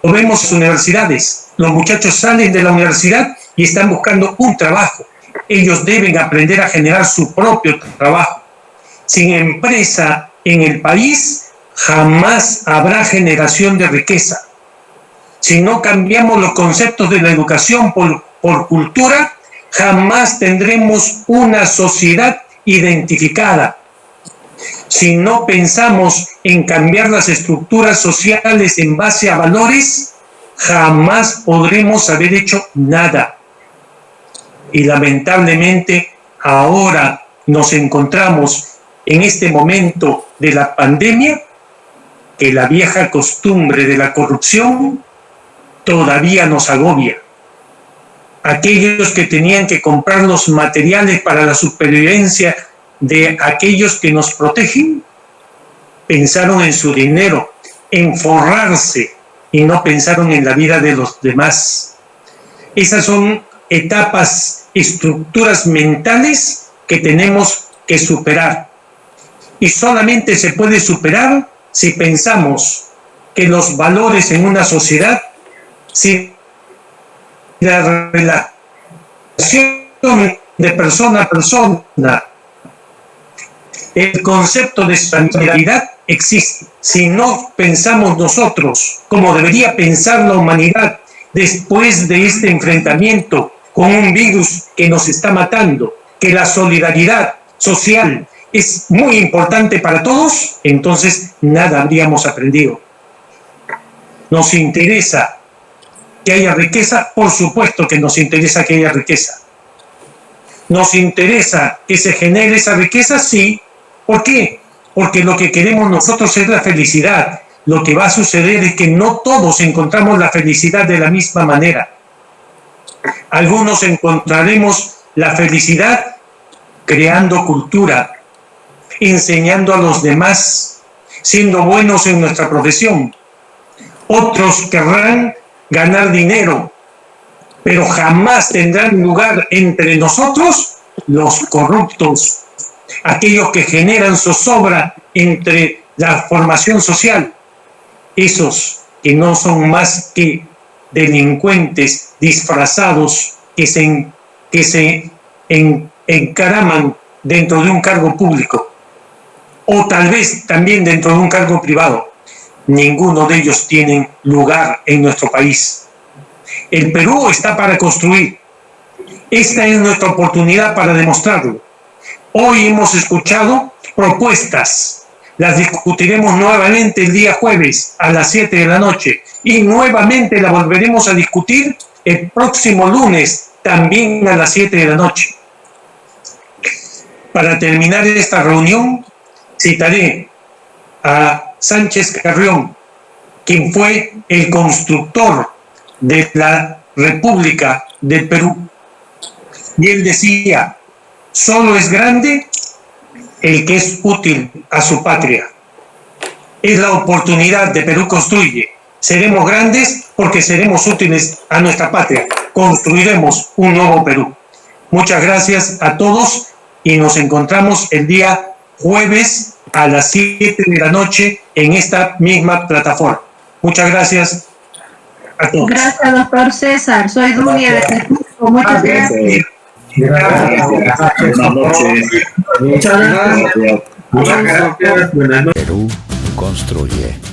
B: vemos en las universidades. Los muchachos salen de la universidad y están buscando un trabajo. Ellos deben aprender a generar su propio trabajo. Sin empresa en el país, jamás habrá generación de riqueza. Si no cambiamos los conceptos de la educación por cultura, jamás tendremos una sociedad identificada. Si no pensamos en cambiar las estructuras sociales en base a valores, jamás podremos haber hecho nada. Y lamentablemente ahora nos encontramos en este momento de la pandemia, que la vieja costumbre de la corrupción todavía nos agobia. Aquellos que tenían que comprar los materiales para la supervivencia de aquellos que nos protegen pensaron en su dinero, en forrarse, y no pensaron en la vida de los demás. Esas son etapas, estructuras mentales que tenemos que superar. Y solamente se puede superar si pensamos que los valores en una sociedad, si la relación de persona a persona, el concepto de solidaridad existe. Si no pensamos nosotros como debería pensar la humanidad después de este enfrentamiento con un virus que nos está matando, que la solidaridad social es muy importante para todos, entonces nada habríamos aprendido. ¿Nos interesa que haya riqueza? Por supuesto que nos interesa que haya riqueza. ¿Nos interesa que se genere esa riqueza? Sí. ¿Por qué? Porque lo que queremos nosotros es la felicidad. Lo que va a suceder es que no todos encontramos la felicidad de la misma manera. Algunos encontraremos la felicidad creando cultura, enseñando a los demás, siendo buenos en nuestra profesión. Otros querrán ganar dinero, pero jamás tendrán lugar entre nosotros los corruptos, aquellos que generan zozobra entre la formación social, esos que no son más que delincuentes disfrazados que se encaraman dentro de un cargo público o tal vez también dentro de un cargo privado. Ninguno de ellos tiene lugar en nuestro país. El Perú está para construir. Esta es nuestra oportunidad para demostrarlo. Hoy hemos escuchado propuestas. Las discutiremos nuevamente el día jueves a las 7 de la noche y nuevamente la volveremos a discutir el próximo lunes también a las 7 de la noche. Para terminar esta reunión, citaré a Sánchez Carrión, quien fue el constructor de la República del Perú. Y él decía, solo es grande el que es útil a su patria. Es la oportunidad de Perú Construye. Seremos grandes porque seremos útiles a nuestra patria. Construiremos un nuevo Perú. Muchas gracias a todos y nos encontramos el día jueves a las 7 de la noche en esta misma plataforma. Muchas gracias a todos.
A: Gracias, doctor César. Soy Dunia de Tecusco. Muchas gracias.
H: Muchas gracias. Buenas noches.
I: Perú Construye.